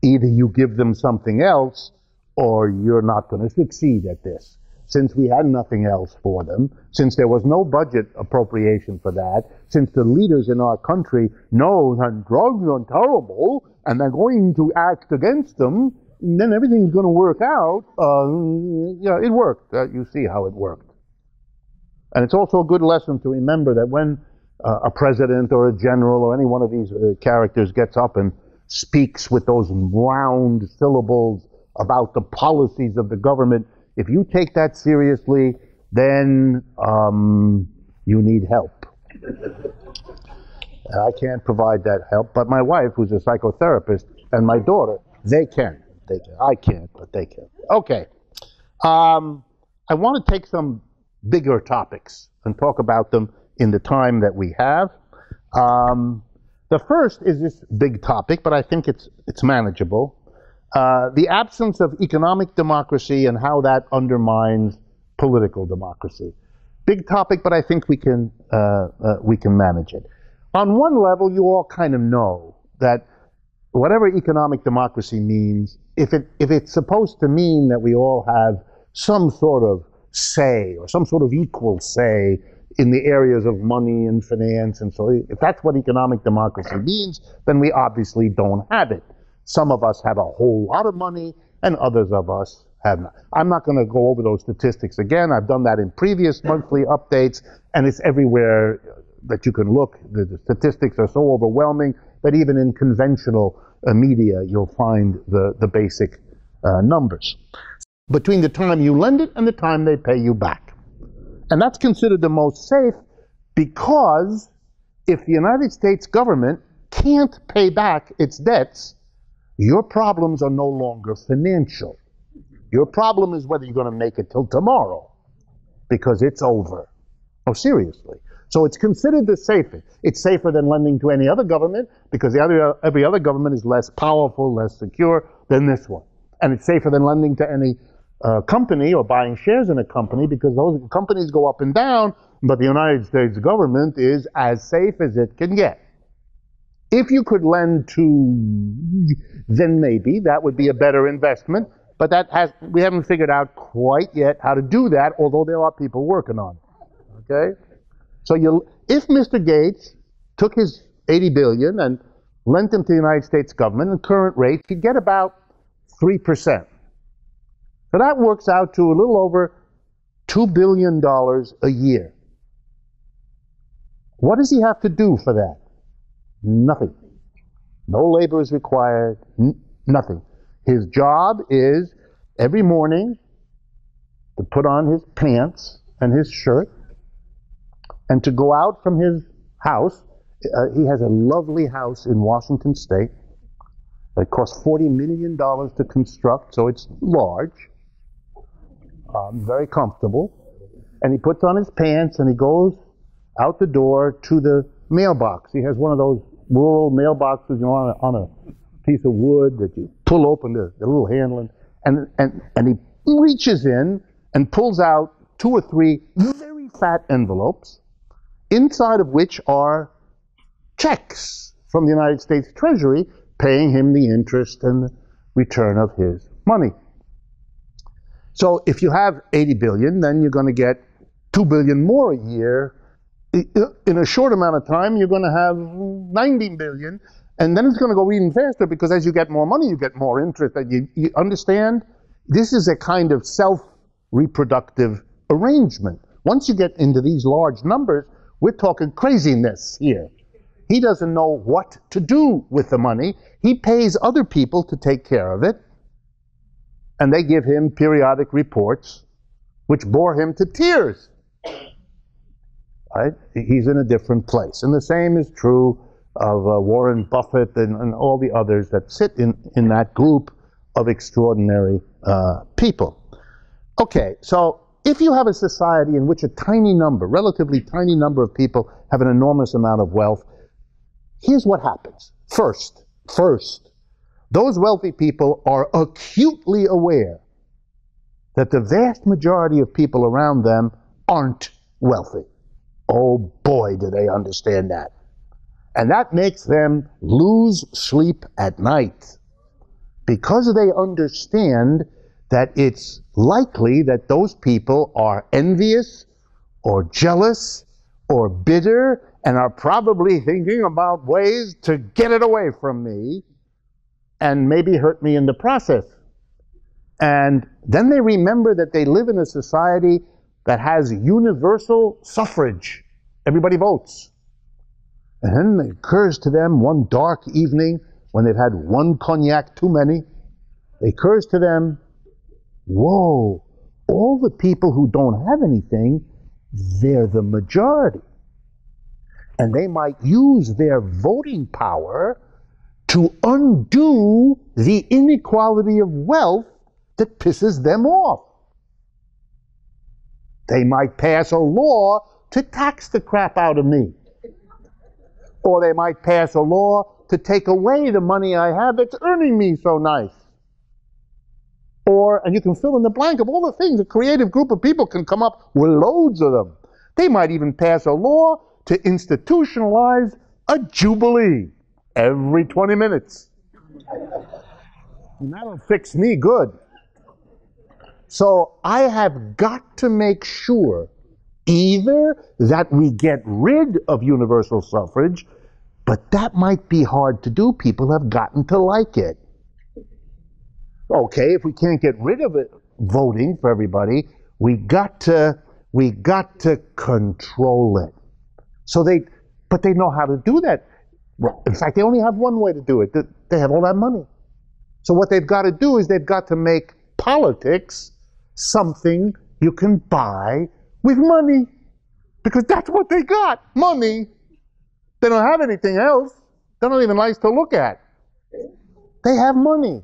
either you give them something else or you're not going to succeed at this. Since we had nothing else for them, since there was no budget appropriation for that, since the leaders in our country know that drugs are terrible and they're going to act against them, then everything's going to work out. Yeah, it worked. You see how it worked. And it's also a good lesson to remember that when a president or a general or any one of these characters gets up and speaks with those round syllables about the policies of the government, if you take that seriously, then you need help. I can't provide that help, but my wife, who's a psychotherapist, and my daughter, they can. They can. I can't, but they can. Okay. I want to take some bigger topics and talk about them in the time that we have. The first is this big topic, but I think it's manageable. The absence of economic democracy and how that undermines political democracy. Big topic, but I think we can manage it. On one level, you all kind of know that whatever economic democracy means, if it's supposed to mean that we all have some sort of say or some sort of equal say in the areas of money and finance. And so if that's what economic democracy means, then we obviously don't have it. Some of us have a whole lot of money, and others of us have not. I'm not going to go over those statistics again. I've done that in previous monthly updates, and it's everywhere that you can look. The statistics are so overwhelming that even in conventional media, you'll find the basic numbers between the time you lend it and the time they pay you back. And that's considered the most safe because if the United States government can't pay back its debts, your problems are no longer financial. Your problem is whether you're going to make it till tomorrow, because it's over. Oh, seriously. So it's considered the safest. It's safer than lending to any other government, because every other government is less powerful, less secure than this one. And it's safer than lending to any company or buying shares in a company, because those companies go up and down, but the United States government is as safe as it can get. If you could lend to, then maybe that would be a better investment, but we haven't figured out quite yet how to do that, although there are people working on it. Okay? So if Mr. Gates took his $80 billion and lent them to the United States government, at current rate, he'd get about 3%. So that works out to a little over $2 billion a year. What does he have to do for that? Nothing. No labor is required, nothing. His job is every morning to put on his pants and his shirt and to go out from his house. He has a lovely house in Washington State. It cost $40 million to construct, so it's large, very comfortable. And he puts on his pants and he goes out the door to the mailbox. He has one of those rural mailboxes, you know, on a piece of wood that you pull open the little handle, and he reaches in and pulls out 2 or 3 very fat envelopes, inside of which are checks from the United States Treasury paying him the interest and the return of his money. So if you have 80 billion, then you're going to get 2 billion more a year. In a short amount of time, you're going to have 90 billion, and then it's going to go even faster, because as you get more money, you get more interest. And you understand? This is a kind of self-reproductive arrangement. Once you get into these large numbers, we're talking craziness here. He doesn't know what to do with the money. He pays other people to take care of it, and they give him periodic reports, which bore him to tears. Right? He's in a different place. And the same is true of Warren Buffett and all the others that sit in that group of extraordinary people. Okay, so if you have a society in which a tiny number, relatively tiny number of people have an enormous amount of wealth, here's what happens. First, those wealthy people are acutely aware that the vast majority of people around them aren't wealthy. Oh boy, do they understand that. And that makes them lose sleep at night, because they understand that it's likely that those people are envious or jealous or bitter and are probably thinking about ways to get it away from me and maybe hurt me in the process. And then they remember that they live in a society that has universal suffrage. Everybody votes. And then it occurs to them one dark evening when they've had one cognac too many, it occurs to them, whoa, all the people who don't have anything, they're the majority. And they might use their voting power to undo the inequality of wealth that pisses them off. They might pass a law to tax the crap out of me. Or they might pass a law to take away the money I have that's earning me so nice. Or, and you can fill in the blank of all the things, a creative group of people can come up with loads of them. They might even pass a law to institutionalize a jubilee every 20 minutes. And that'll fix me good. So I have got to make sure Either that we get rid of universal suffrage, but that might be hard to do. People have gotten to like it. Okay, if we can't get rid of it, voting for everybody, we got to control it. But they know how to do that. Well, in fact, they only have one way to do it. They have all that money. So what they've got to do is they've got to make politics something you can buy with money. Because that's what they got, money. They don't have anything else. They're not even nice to look at. They have money.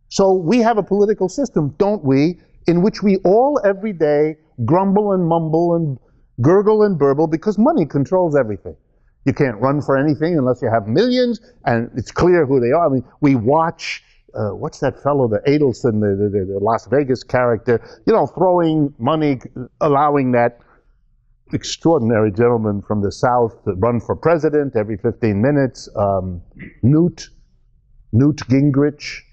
So we have a political system, don't we, in which we all every day grumble and mumble and gurgle and burble because money controls everything. You can't run for anything unless you have millions, and it's clear who they are. I mean, we watch, what's that fellow, the Adelson, the Las Vegas character, throwing money, allowing that extraordinary gentleman from the South to run for president every 15 minutes, Newt Gingrich,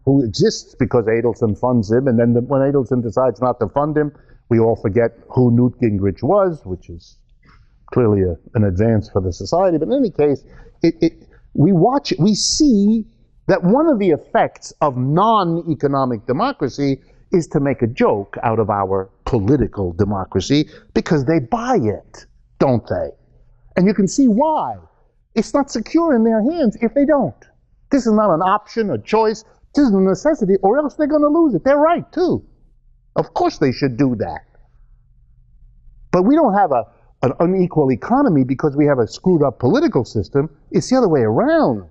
who exists because Adelson funds him, and then when Adelson decides not to fund him, we all forget who Newt Gingrich was, which is clearly an advance for the society. But in any case, we see that one of the effects of non-economic democracy is to make a joke out of our political democracy because they buy it, don't they? And you can see why. It's not secure in their hands if they don't. This is not an option, a choice. This is a necessity, or else they're going to lose it. They're right, too. Of course they should do that. But we don't have an unequal economy because we have a screwed up political system. It's the other way around.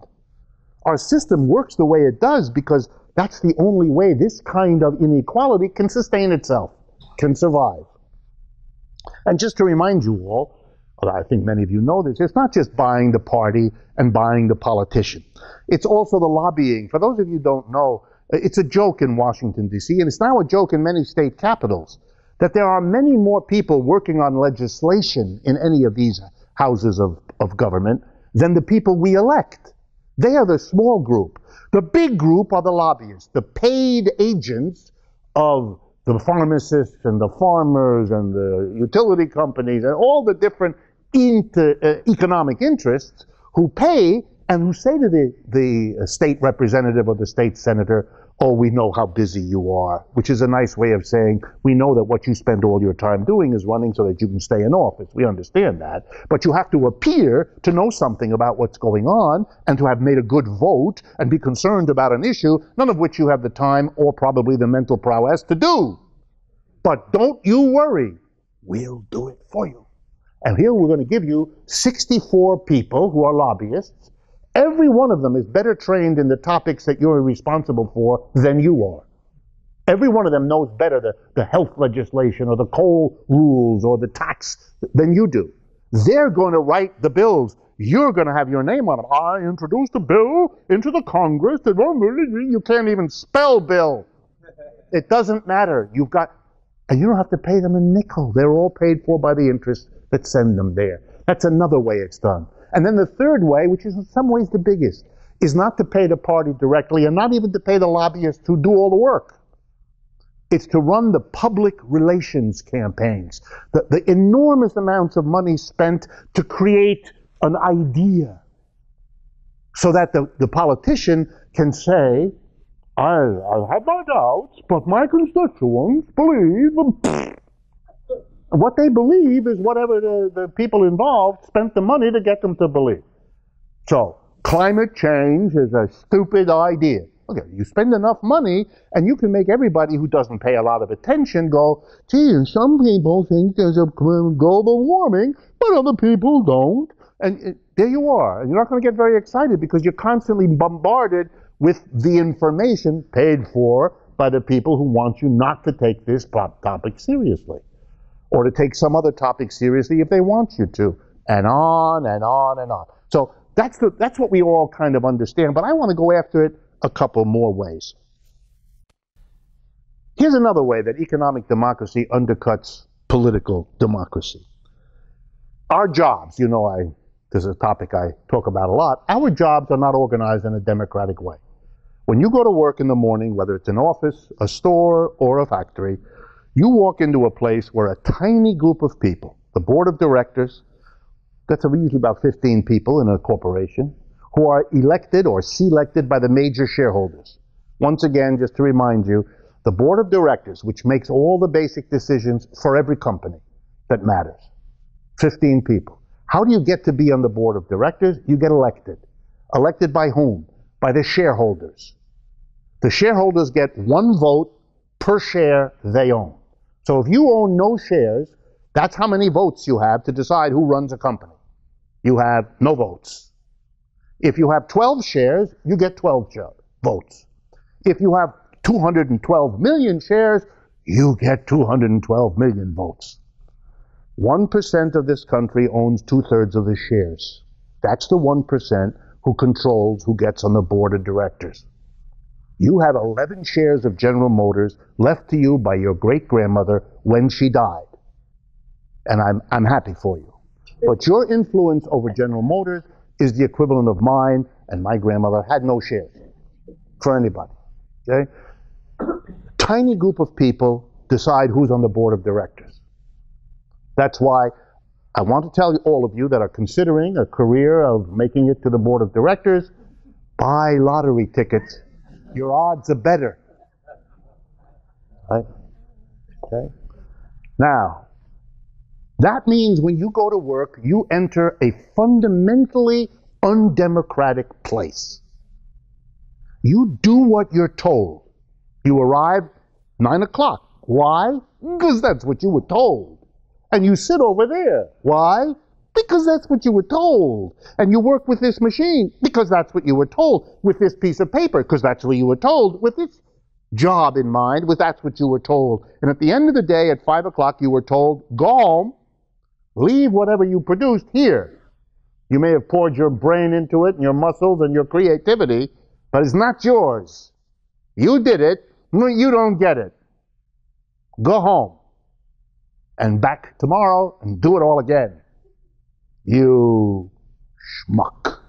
Our system works the way it does because that's the only way this kind of inequality can sustain itself, can survive. And just to remind you all, I think many of you know this, it's not just buying the party and buying the politician. It's also the lobbying. For those of you who don't know, it's a joke in Washington, D.C., and it's now a joke in many state capitals, that there are many more people working on legislation in any of these houses of government than the people we elect. They are the small group. The big group are the lobbyists, the paid agents of the pharmacists and the farmers and the utility companies and all the different economic interests who pay and who say to the state representative or the state senator, oh, we know how busy you are, which is a nice way of saying, we know that what you spend all your time doing is running so that you can stay in office. We understand that. But you have to appear to know something about what's going on and to have made a good vote and be concerned about an issue, none of which you have the time or probably the mental prowess to do. But don't you worry. We'll do it for you. And here we're going to give you 64 people who are lobbyists. Every one of them is better trained in the topics that you're responsible for than you are. Every one of them knows better the health legislation or the coal rules or the tax than you do. They're going to write the bills. You're going to have your name on them. I introduced a bill into the Congress that you can't even spell bill. It doesn't matter. And you don't have to pay them a nickel. They're all paid for by the interests that send them there. That's another way it's done. And then the third way, which is in some ways the biggest, is not to pay the party directly and not even to pay the lobbyists who do all the work. It's to run the public relations campaigns, the enormous amounts of money spent to create an idea so that the politician can say, I have my doubts, but my constituents believe. What they believe is whatever the people involved spent the money to get them to believe. So, climate change is a stupid idea. Okay, you spend enough money, and you can make everybody who doesn't pay a lot of attention go, gee, some people think there's a global warming, but other people don't. And there you are. And you're not going to get very excited because you're constantly bombarded with the information paid for by the people who want you not to take this topic seriously, or to take some other topic seriously if they want you to, and on and on and on. So that's what we all kind of understand, but I want to go after it a couple more ways. Here's another way that economic democracy undercuts political democracy. Our jobs, this is a topic I talk about a lot, our jobs are not organized in a democratic way. When you go to work in the morning, whether it's an office, a store, or a factory, You walk into a place where a tiny group of people, the board of directors, that's usually about 15 people in a corporation, who are elected or selected by the major shareholders. Once again, just to remind you, the board of directors, which makes all the basic decisions for every company that matters, 15 people. How do you get to be on the board of directors? You get elected. Elected by whom? By the shareholders. The shareholders get one vote per share they own. So if you own no shares, that's how many votes you have to decide who runs a company. You have no votes. If you have 12 shares, you get 12 votes. If you have 212 million shares, you get 212 million votes. 1% of this country owns 2/3 of the shares. That's the 1% who controls who gets on the board of directors. You have 11 shares of General Motors left to you by your great-grandmother when she died. And I'm happy for you. But your influence over General Motors is the equivalent of mine, and my grandmother had no shares for anybody. Okay? Tiny group of people decide who's on the board of directors. That's why I want to tell all of you that are considering a career of making it to the board of directors, buy lottery tickets. Your odds are better. Right? Okay? Now, that means when you go to work, you enter a fundamentally undemocratic place. You do what you're told. You arrive 9 o'clock. Why? Because that's what you were told. And you sit over there. Why? Because that's what you were told. And you work with this machine because that's what you were told. With this piece of paper because that's what you were told. With this job in mind, with that's what you were told. And at the end of the day, at 5 o'clock, you were told, go home, leave whatever you produced here. You may have poured your brain into it and your muscles and your creativity, but it's not yours. You did it. No, you don't get it. Go home. And back tomorrow and do it all again. You schmuck.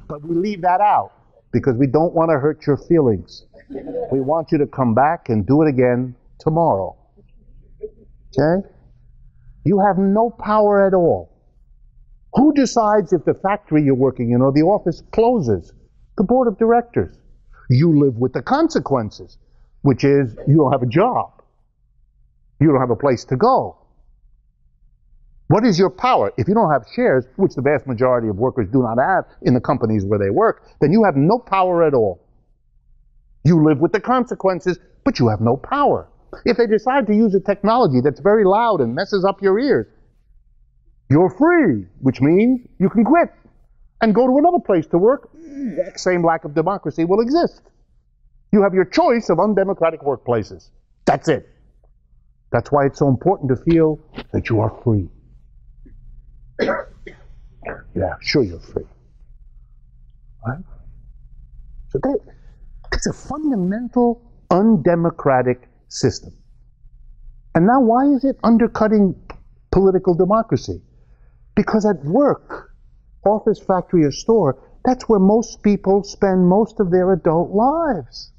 But we leave that out because we don't want to hurt your feelings. We want you to come back and do it again tomorrow. Okay? You have no power at all. Who decides if the factory you're working in or the office closes? The board of directors. You live with the consequences, which is you don't have a job. You don't have a place to go. What is your power? If you don't have shares, which the vast majority of workers do not have in the companies where they work, then you have no power at all. You live with the consequences, but you have no power. If they decide to use a technology that's very loud and messes up your ears, you're free, which means you can quit and go to another place to work. That same lack of democracy will exist. You have your choice of undemocratic workplaces. That's it. That's why it's so important to feel that you are free. Yeah, sure you're free. Right? So that's a fundamental undemocratic system. And now why is it undercutting political democracy? Because at work, office, factory, or store, that's where most people spend most of their adult lives.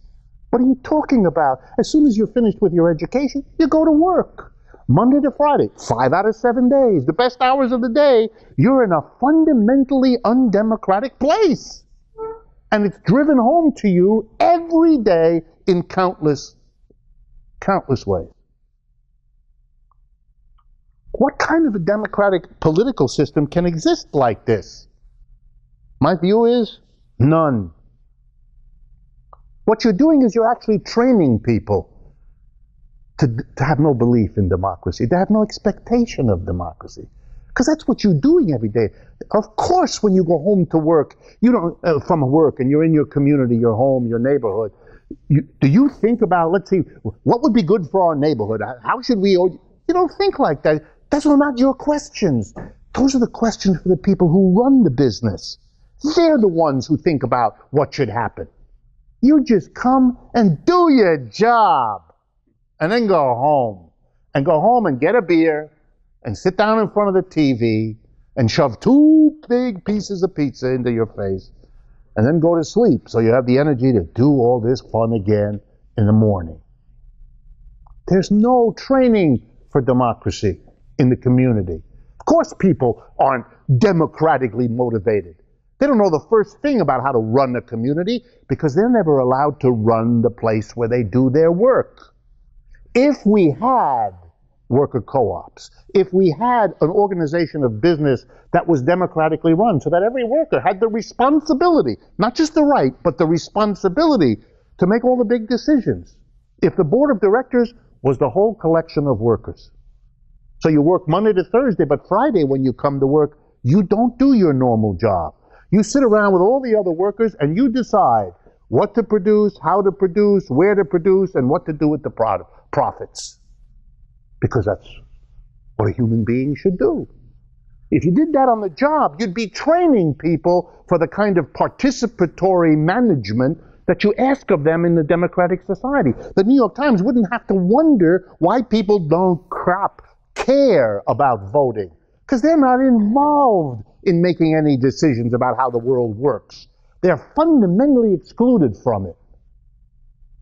What are you talking about? As soon as you're finished with your education, you go to work. Monday to Friday, 5 out of 7 days, the best hours of the day, you're in a fundamentally undemocratic place. And it's driven home to you every day in countless ways. What kind of a democratic political system can exist like this? My view is none. What you're doing is you're actually training people to have no belief in democracy, to have no expectation of democracy. Because that's what you're doing every day. Of course, when you go home to work, you don't from work and you're in your community, your home, your neighborhood, do you think about, let's see, what would be good for our neighborhood? How should we, you don't think like that. Those are not your questions. Those are the questions for the people who run the business. They're the ones who think about what should happen. You just come and do your job and then go home. And go home and get a beer and sit down in front of the TV and shove 2 big pieces of pizza into your face and then go to sleep so you have the energy to do all this fun again in the morning. There's no training for democracy in the community. Of course people aren't democratically motivated. They don't know the first thing about how to run a community because they're never allowed to run the place where they do their work. If we had worker co-ops, if we had an organization of business that was democratically run so that every worker had the responsibility, not just the right, but the responsibility to make all the big decisions. If the board of directors was the whole collection of workers. So you work Monday to Thursday, but Friday when you come to work, you don't do your normal job. You sit around with all the other workers and you decide what to produce, how to produce, where to produce, and what to do with the profits. Because that's what a human being should do. If you did that on the job, you'd be training people for the kind of participatory management that you ask of them in the democratic society. The New York Times wouldn't have to wonder why people don't care about voting, because they're not involved in making any decisions about how the world works. They're fundamentally excluded from it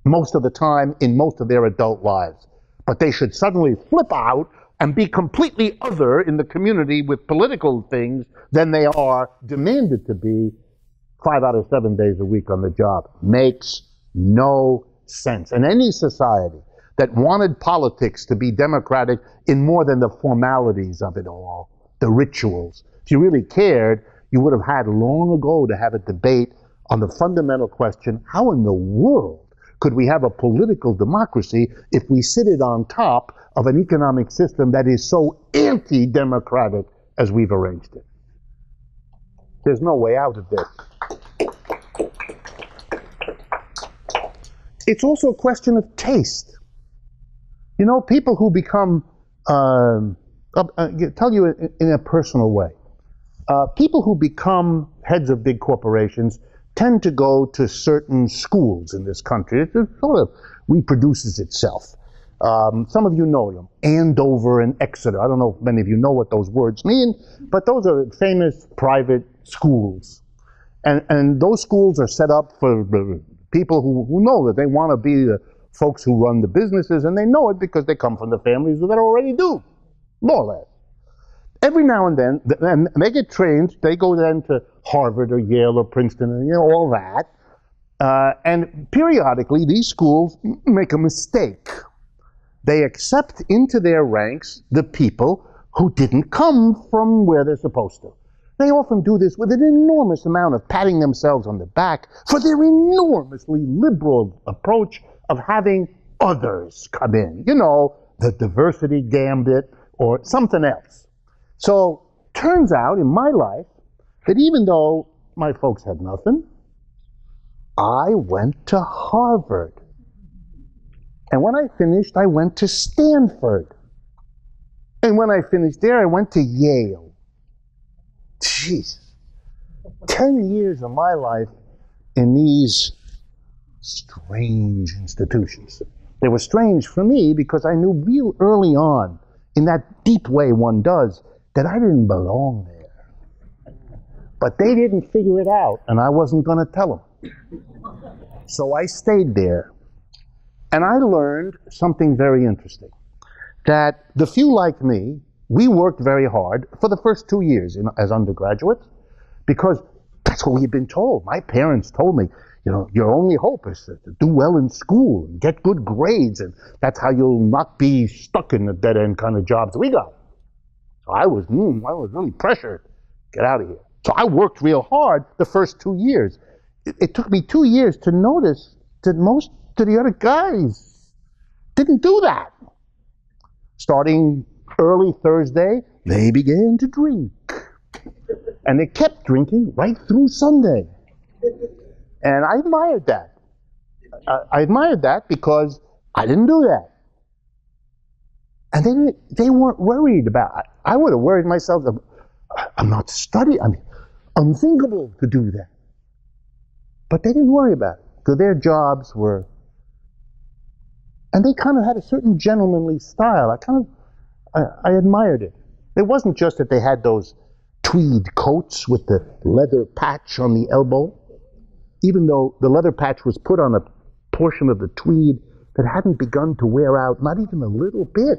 most of the time in most of their adult lives. But they should suddenly flip out and be completely other in the community with political things than they are demanded to be 5 out of 7 days a week on the job. Makes no sense. And any society that wanted politics to be democratic in more than the formalities of it all, the rituals, if you really cared, you would have had long ago to have a debate on the fundamental question, how in the world could we have a political democracy if we sit it on top of an economic system that is so anti-democratic as we've arranged it? There's no way out of this. It's also a question of taste. You know, people who become, tell you in a personal way, people who become heads of big corporations tend to go to certain schools in this country. It sort of reproduces itself. Some of you know them, Andover and Exeter. I don't know if many of you know what those words mean, but those are famous private schools. And those schools are set up for people who know that they want to be the folks who run the businesses, and they know it because they come from the families that already do, more or less. Every now and then, they get trained, they go then to Harvard or Yale or Princeton, and all that. And periodically, these schools make a mistake. They accept into their ranks the people who didn't come from where they're supposed to. They often do this with an enormous amount of patting themselves on the back for their enormously liberal approach of having others come in. You know, the diversity gambit or something else. So, turns out in my life that even though my folks had nothing, I went to Harvard. And when I finished, I went to Stanford. And when I finished there, I went to Yale. Jeez. 10 years of my life in these strange institutions. They were strange for me because I knew real early on, in that deep way one does, that I didn't belong there. But they didn't figure it out, and I wasn't going to tell them. So I stayed there. And I learned something very interesting. That the few like me, we worked very hard for the first 2 years as undergraduates, because that's what we'd been told. My parents told me, you know, your only hope is to do well in school and get good grades, and that's how you'll not be stuck in the dead-end kind of jobs we got. So I was really pressured. Get out of here. So I worked real hard the first 2 years. It took me 2 years to notice that most of the other guys didn't do that. Starting early Thursday, they began to drink. And they kept drinking right through Sunday. And I admired that. I admired that because I didn't do that. And they weren't worried about it. I would have worried myself. I'm not studying. I mean, unthinkable to do that. But they didn't worry about it. So their jobs were, and they kind of had a certain gentlemanly style. I admired it. It wasn't just that they had those tweed coats with the leather patch on the elbow. Even though the leather patch was put on a portion of the tweed that hadn't begun to wear out, not even a little bit.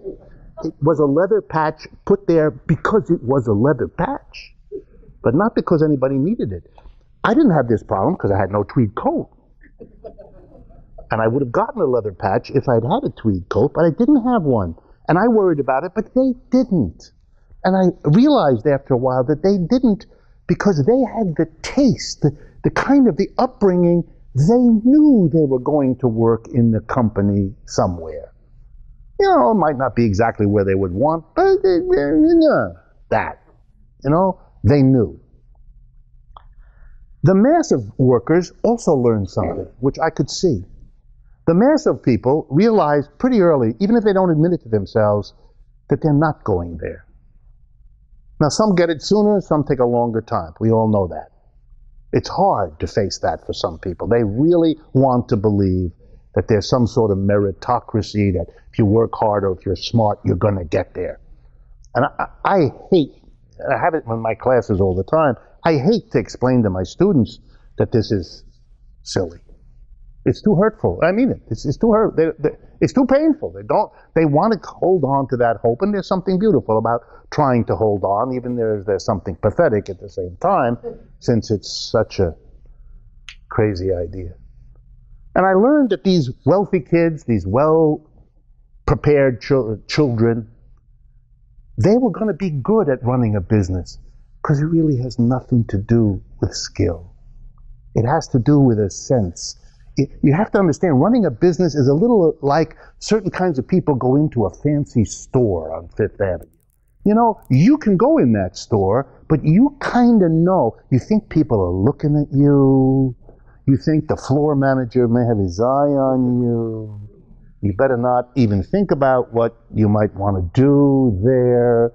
It was a leather patch put there because it was a leather patch, but not because anybody needed it. I didn't have this problem because I had no tweed coat. And I would have gotten a leather patch if I'd had a tweed coat, but I didn't have one. And I worried about it, but they didn't. And I realized after a while that they didn't because they had the taste, the kind of the upbringing. They knew they were going to work in the company somewhere. You know, it might not be exactly where they would want, but that, you know, they knew. The mass of workers also learned something, which I could see. The mass of people realize pretty early, even if they don't admit it to themselves, that they're not going there. Now, some get it sooner, some take a longer time. We all know that. It's hard to face that for some people. They really want to believe that there's some sort of meritocracy, that if you work hard or if you're smart, you're going to get there. And I hate, I have it in my classes all the time, I hate to explain to my students that this is silly. It's too hurtful. I mean it. It's too hurt. It's too painful. They want to hold on to that hope, and there's something beautiful about trying to hold on, even there's something pathetic at the same time, since it's such a crazy idea. And I learned that these wealthy kids, these well-prepared children, they were going to be good at running a business because it really has nothing to do with skill. It has to do with a sense. You have to understand, running a business is a little like certain kinds of people go into a fancy store on Fifth Avenue. You know, you can go in that store, but you kind of know. You think people are looking at you. You think the floor manager may have his eye on you. You better not even think about what you might want to do there.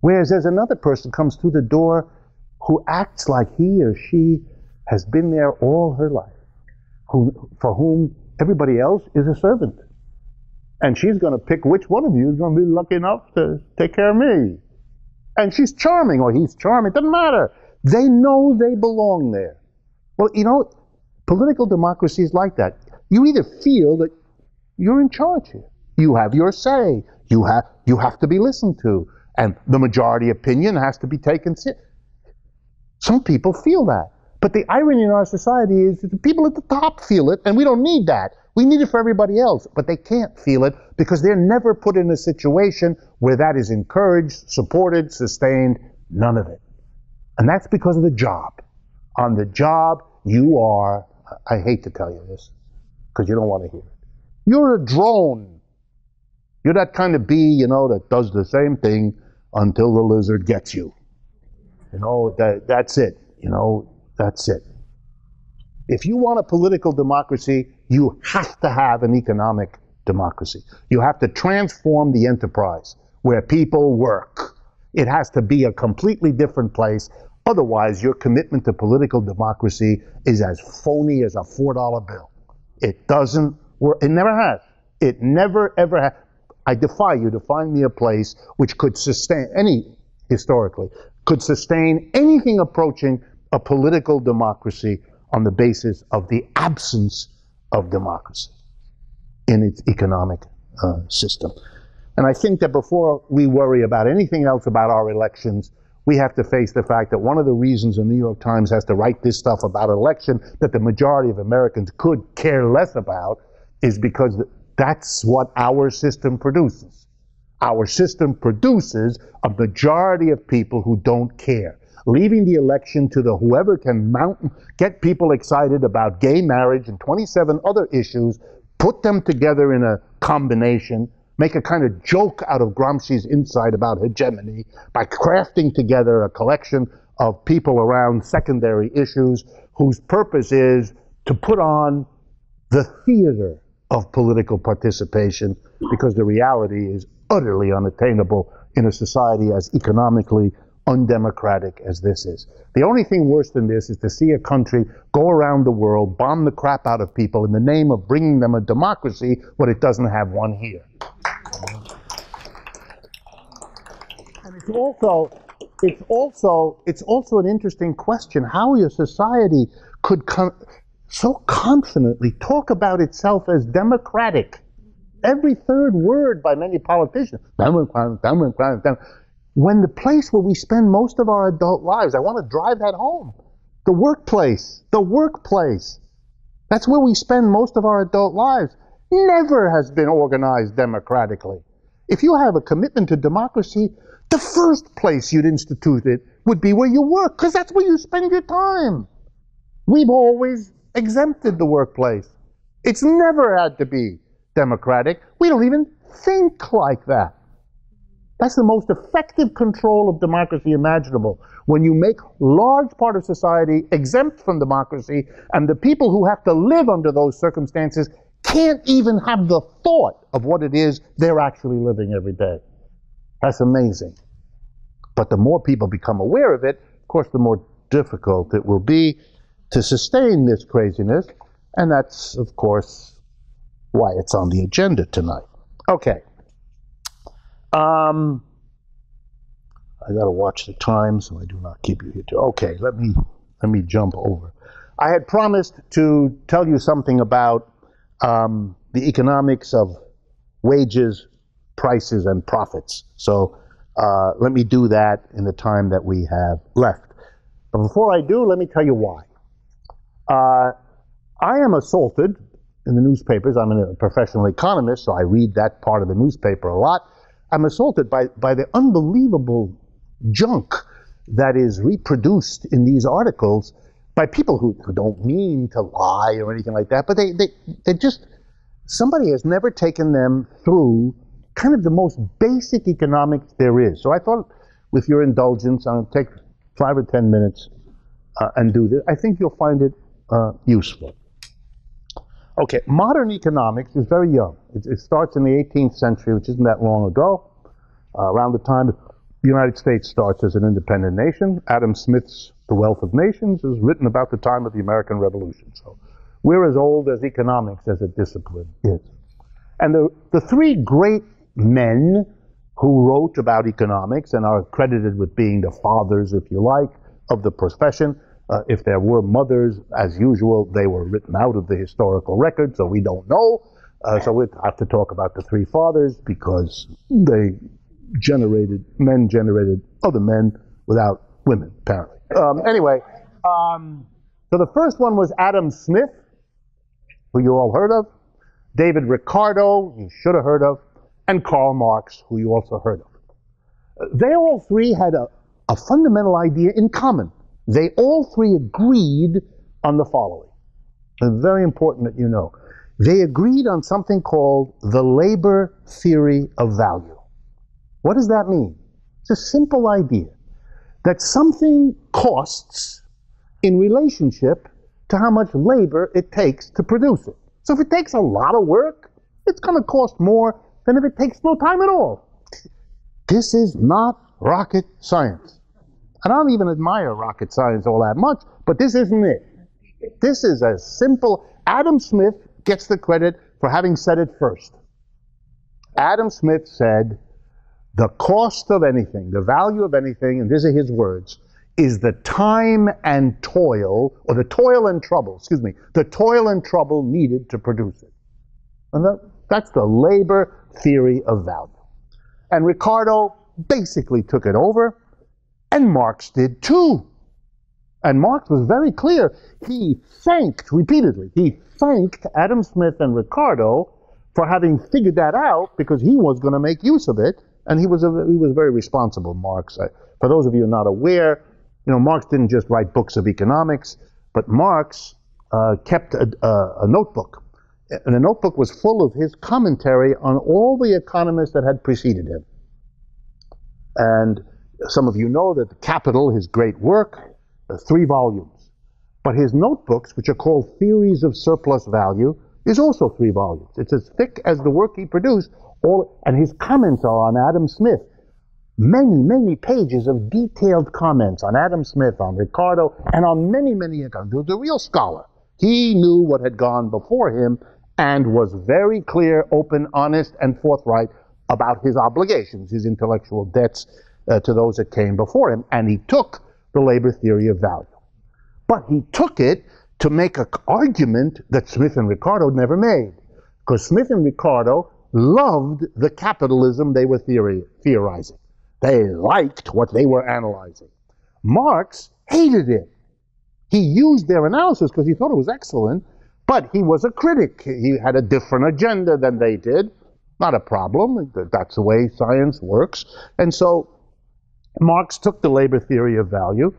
Whereas there's another person comes through the door who acts like he or she has been there all her life, for whom everybody else is a servant. And she's going to pick which one of you is going to be lucky enough to take care of me. And she's charming, or he's charming, it doesn't matter. They know they belong there. Well, you know, political democracy is like that. You either feel that you're in charge here. You have your say. You have to be listened to. And the majority opinion has to be taken seriously. Some people feel that. But the irony in our society is that the people at the top feel it, and we don't need that. We need it for everybody else, but they can't feel it because they're never put in a situation where that is encouraged, supported, sustained, none of it. And that's because of the job. On the job, you are, I hate to tell you this, because you don't want to hear it. You're a drone. You're that kind of bee, you know, that does the same thing until the lizard gets you. You know, that's it. You know, that's it. If you want a political democracy, you have to have an economic democracy. You have to transform the enterprise where people work. It has to be a completely different place. Otherwise, your commitment to political democracy is as phony as a $4 bill. It doesn't work. It never has. It never, ever has. I defy you to find me a place which could sustain, historically, could sustain anything approaching a political democracy on the basis of the absence of democracy in its economic system. And I think that before we worry about anything else about our elections, we have to face the fact that one of the reasons the New York Times has to write this stuff about election that the majority of Americans could care less about is because that's what our system produces. Our system produces a majority of people who don't care, leaving the election to the whoever can get people excited about gay marriage and 27 other issues, put them together in a combination, make a kind of joke out of Gramsci's insight about hegemony by crafting together a collection of people around secondary issues whose purpose is to put on the theater of political participation, because the reality is utterly unattainable in a society as economically undemocratic as this is. The only thing worse than this is to see a country go around the world, bomb the crap out of people in the name of bringing them a democracy when it doesn't have one here. And it's also an interesting question how your society could so confidently talk about itself as democratic every third word by many politicians. When the place where we spend most of our adult lives, I want to drive that home. The workplace. That's where we spend most of our adult lives. Never has been organized democratically. If you have a commitment to democracy, the first place you'd institute it would be where you work, because that's where you spend your time. We've always exempted the workplace. It's never had to be democratic. We don't even think like that. That's the most effective control of democracy imaginable. When you make large part of society exempt from democracy, and the people who have to live under those circumstances can't even have the thought of what it is they're actually living every day. That's amazing. But the more people become aware of it, of course, the more difficult it will be to sustain this craziness, and that's, of course, why it's on the agenda tonight. Okay. I got to watch the time so I do not keep you here too. Okay, let me jump over. I had promised to tell you something about the economics of wages, prices, and profits. So let me do that in the time that we have left. But before I do, let me tell you why. I am assaulted in the newspapers. I'm a professional economist, so I read that part of the newspaper a lot. I'm assaulted by the unbelievable junk that is reproduced in these articles by people who don't mean to lie or anything like that, but they just, somebody has never taken them through kind of the most basic economics there is. So I thought, with your indulgence, I'll take 5 or 10 minutes and do this. I think you'll find it useful. Okay, modern economics is very young. It starts in the 18th century, which isn't that long ago, around the time the United States starts as an independent nation. Adam Smith's The Wealth of Nations is written about the time of the American Revolution. So we're as old as economics as a discipline is. And the three great men who wrote about economics and are credited with being the fathers, if you like, of the profession. If there were mothers, as usual, they were written out of the historical record, so we don't know. So we have to talk about the three fathers because men generated other men without women, apparently. Anyway, so the first one was Adam Smith, who you all heard of, David Ricardo, you should have heard of, and Karl Marx, who you also heard of. They all three had a fundamental idea in common. They all three agreed on the following. It's very important that you know. They agreed on something called the labor theory of value. What does that mean? It's a simple idea that something costs in relationship to how much labor it takes to produce it. So if it takes a lot of work, it's going to cost more than if it takes no time at all. This is not rocket science. I don't even admire rocket science all that much, but this isn't it. This is a simple, Adam Smith gets the credit for having said it first. Adam Smith said, the cost of anything, the value of anything, and these are his words, is the time and toil, or the toil and trouble, the toil and trouble needed to produce it. And that's the labor theory of value. And Ricardo basically took it over, and Marx did too. And Marx was very clear. He thanked Adam Smith and Ricardo for having figured that out, because he was going to make use of it, and he was very responsible, Marx. For those of you not aware, Marx didn't just write books of economics, but Marx kept a notebook. And the notebook was full of his commentary on all the economists that had preceded him. And some of you know that the Capital, his great work, 3 volumes. But his notebooks, which are called Theories of Surplus Value, is also 3 volumes. It's as thick as the work he produced, and his comments are on Adam Smith. Many, many pages of detailed comments on Adam Smith, on Ricardo, and on many, many economists. He was a real scholar. He knew what had gone before him and was very clear, open, honest, and forthright about his obligations, his intellectual debts to those that came before him. And he took the labor theory of value. But he took it to make an argument that Smith and Ricardo never made. Because Smith and Ricardo loved the capitalism they were theorizing. They liked what they were analyzing. Marx hated it. He used their analysis because he thought it was excellent, but he was a critic. He had a different agenda than they did. Not a problem. That's the way science works. And so Marx took the labor theory of value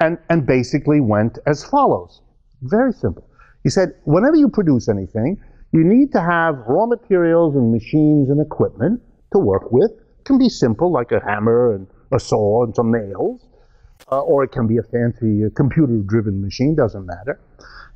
and basically went as follows. Very simple. He said, whenever you produce anything, you need to have raw materials and machines and equipment to work with. It can be simple, like a hammer and a saw and some nails, or it can be a fancy computer-driven machine, doesn't matter.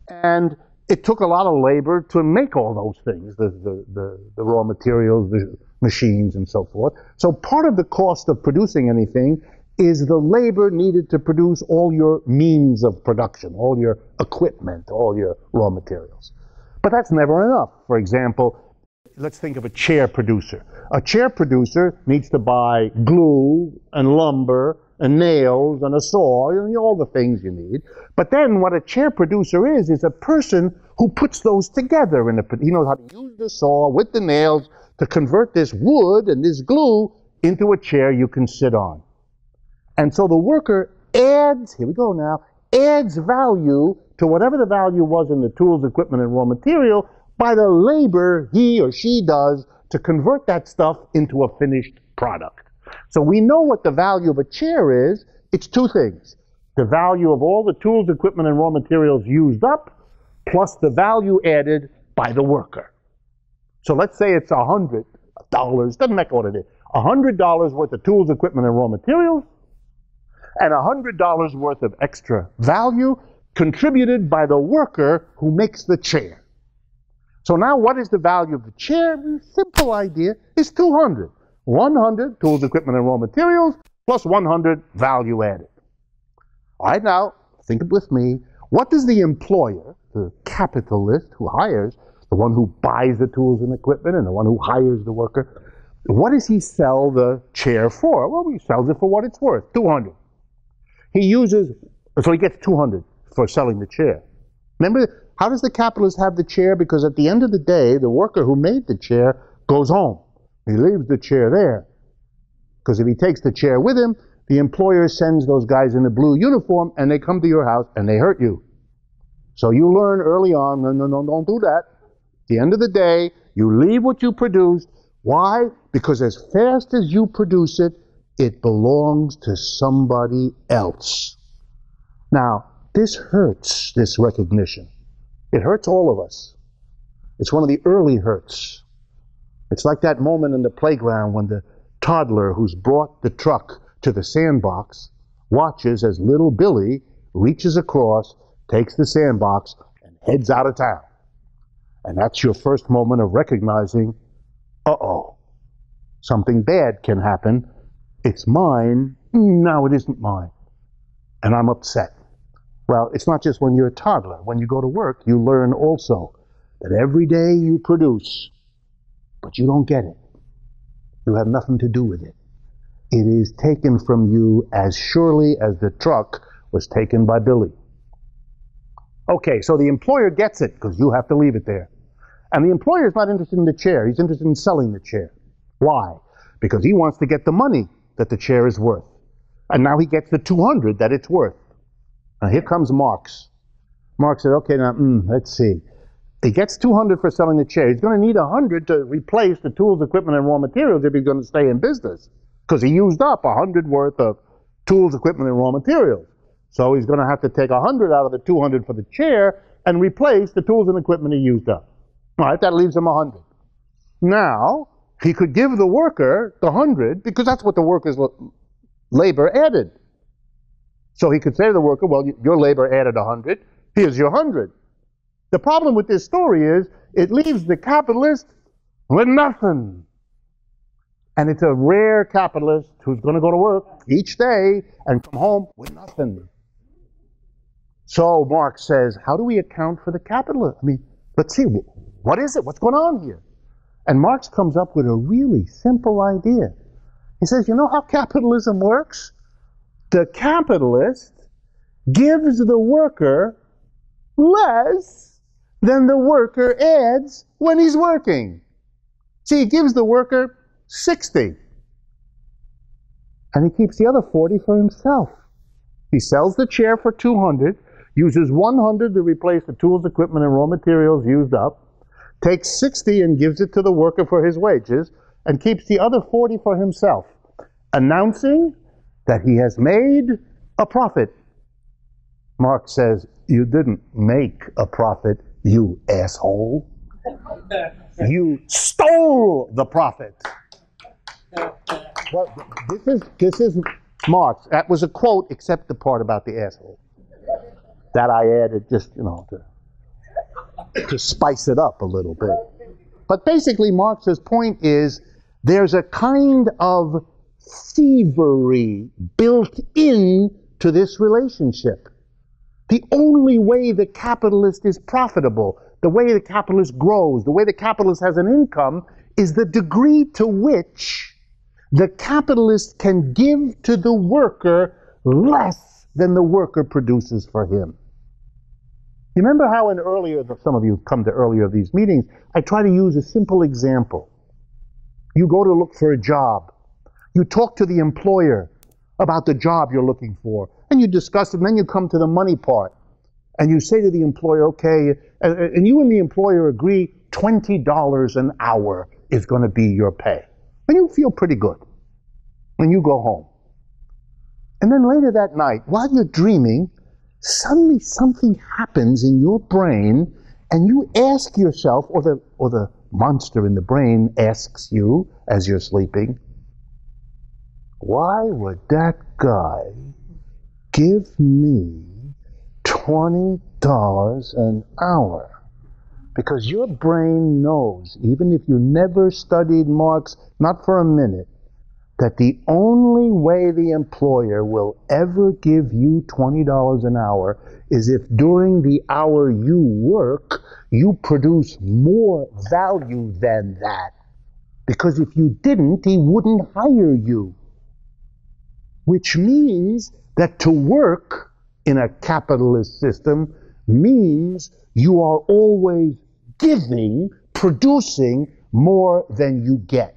And it took a lot of labor to make all those things, the raw materials, the machines, and so forth. So part of the cost of producing anything is the labor needed to produce all your means of production, all your equipment, all your raw materials. But that's never enough. For example, let's think of a chair producer. A chair producer needs to buy glue and lumber and nails and a saw, and all the things you need. But then what a chair producer is a person who puts those together. He knows how to use the saw with the nails to convert this wood and this glue into a chair you can sit on. And so the worker adds, here we go now, adds value to whatever the value was in the tools, equipment, and raw material by the labor he or she does to convert that stuff into a finished product. So we know what the value of a chair is. It's two things. The value of all the tools, equipment, and raw materials used up, plus the value added by the worker. So let's say it's $100, doesn't matter what it is, $100 worth of tools, equipment, and raw materials, and $100 worth of extra value contributed by the worker who makes the chair. So now what is the value of the chair? Simple idea, is 200. 100 tools, equipment, and raw materials, plus 100 value added. All right, now, think with me. What does the employer, the capitalist who hires, the one who buys the tools and equipment and the one who hires the worker, what does he sell the chair for? Well, he sells it for what it's worth, 200. So he gets 200 for selling the chair. Remember, how does the capitalist have the chair? Because at the end of the day, the worker who made the chair goes home. He leaves the chair there. Because if he takes the chair with him, the employer sends those guys in the blue uniform and they come to your house and they hurt you. So you learn early on, no, don't do that. At the end of the day, you leave what you produced. Why? Because as fast as you produce it, it belongs to somebody else. Now, this hurts, this recognition. It hurts all of us. It's one of the early hurts. It's like that moment in the playground when the toddler who's brought the truck to the sandbox watches as little Billy reaches across, takes the sandbox, and heads out of town. And that's your first moment of recognizing, uh-oh, something bad can happen. It's mine. No, it isn't mine. And I'm upset. Well, it's not just when you're a toddler. When you go to work, you learn also that every day you produce, but you don't get it. You have nothing to do with it. It is taken from you as surely as the truck was taken by Billy. Okay, so the employer gets it because you have to leave it there. And the employer is not interested in the chair. He's interested in selling the chair. Why? Because he wants to get the money that the chair is worth. And now he gets the 200 that it's worth. Now here comes Marx. Marx said, okay, now, let's see. He gets 200 for selling the chair. He's going to need 100 to replace the tools, equipment, and raw materials if he's going to stay in business. Because he used up 100 worth of tools, equipment, and raw materials. So he's going to have to take 100 out of the 200 for the chair and replace the tools and equipment he used up. All right, that leaves him 100. Now, he could give the worker the 100 because that's what the worker's labor added. So he could say to the worker, well, your labor added 100. Here's your 100. The problem with this story is it leaves the capitalist with nothing. And it's a rare capitalist who's going to go to work each day and come home with nothing. So Marx says, how do we account for the capitalist? I mean, let's see, what is it? What's going on here? And Marx comes up with a really simple idea. He says, you know how capitalism works? The capitalist gives the worker less than the worker adds when he's working. See, he gives the worker 60. And he keeps the other 40 for himself. He sells the chair for 200, uses 100 to replace the tools, equipment, and raw materials used up, takes 60 and gives it to the worker for his wages, and keeps the other 40 for himself, announcing that he has made a profit. Marx says, you didn't make a profit, you asshole. You stole the profit. Well, this is Marx. That was a quote, except the part about the asshole. That I added just, to spice it up a little bit. But basically, Marx's point is there's a kind of thievery built in to this relationship. The only way the capitalist is profitable, the way the capitalist grows, the way the capitalist has an income, is the degree to which the capitalist can give to the worker less than the worker produces for him. You remember how in earlier, some of you have come to earlier of these meetings, I try to use a simple example. You go to look for a job. You talk to the employer about the job you're looking for, and you discuss it, and then you come to the money part. And you say to the employer, okay, and you and the employer agree $20 an hour is going to be your pay. And you feel pretty good. And you go home. And then later that night, while you're dreaming, suddenly something happens in your brain, and you ask yourself, or the monster in the brain asks you as you're sleeping, why would that guy give me $20 an hour? Because your brain knows, even if you never studied Marx, not for a minute, that the only way the employer will ever give you $20 an hour is if during the hour you work, you produce more value than that. Because if you didn't, he wouldn't hire you. Which means that to work in a capitalist system means you are always giving, producing more than you get.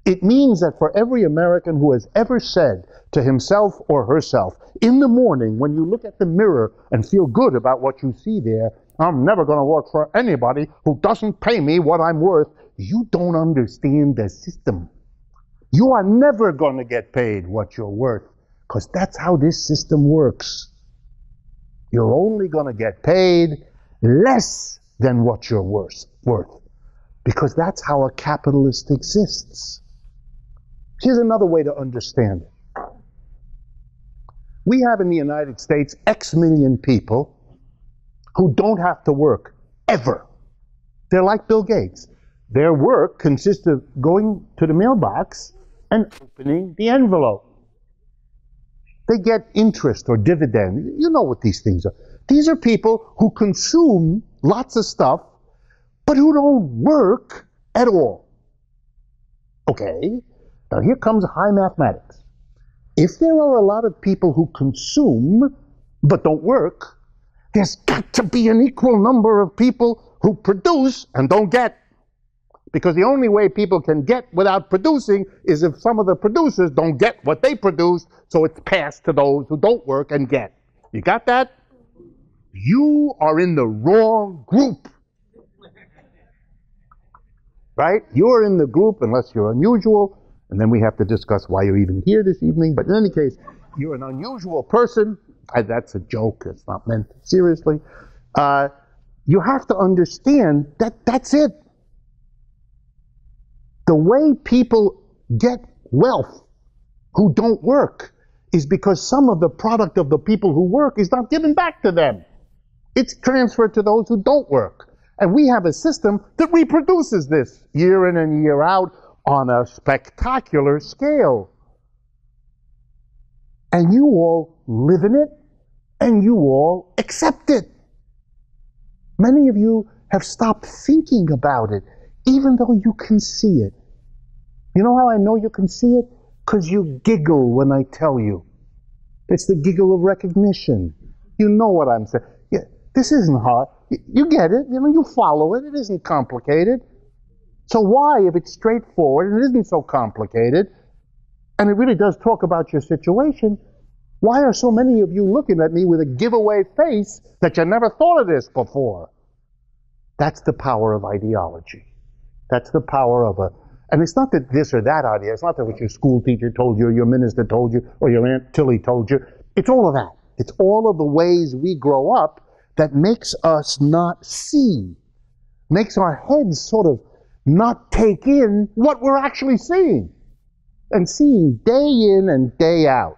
It means that for every American who has ever said to himself or herself, in the morning when you look at the mirror and feel good about what you see there, I'm never going to work for anybody who doesn't pay me what I'm worth, you don't understand the system. You are never going to get paid what you're worth, because that's how this system works. You're only going to get paid less than what you're worth, because that's how a capitalist exists. Here's another way to understand it. We have in the United States X million people who don't have to work ever. They're like Bill Gates. Their work consists of going to the mailbox and opening the envelope. They get interest or dividend. You know what these things are. These are people who consume lots of stuff, but who don't work at all. Okay, now here comes high mathematics. If there are a lot of people who consume but don't work, there's got to be an equal number of people who produce and don't get. Because the only way people can get without producing is if some of the producers don't get what they produce, so it's passed to those who don't work and get. You got that? You are in the wrong group. Right? You're in the group unless you're unusual, and then we have to discuss why you're even here this evening. But in any case, you're an unusual person. That's a joke. It's not meant seriously. You have to understand that that's it. The way people get wealth who don't work is because some of the product of the people who work is not given back to them. It's transferred to those who don't work. And we have a system that reproduces this year in and year out on a spectacular scale. And you all live in it, and you all accept it. Many of you have stopped thinking about it, even though you can see it. You know how I know you can see it? Because you giggle when I tell you. It's the giggle of recognition. You know what I'm saying. Yeah, this isn't hard. You get it. You follow it. It isn't complicated. So why, if it's straightforward and it isn't so complicated, and it really does talk about your situation, why are so many of you looking at me with a giveaway face that you never thought of this before? That's the power of ideology. That's the power of and it's not that this or that idea, it's not that what your school teacher told you, or your minister told you, or your Aunt Tilly told you. It's all of that. It's all of the ways we grow up that makes us not see, makes our heads sort of not take in what we're actually seeing, and seeing day in and day out.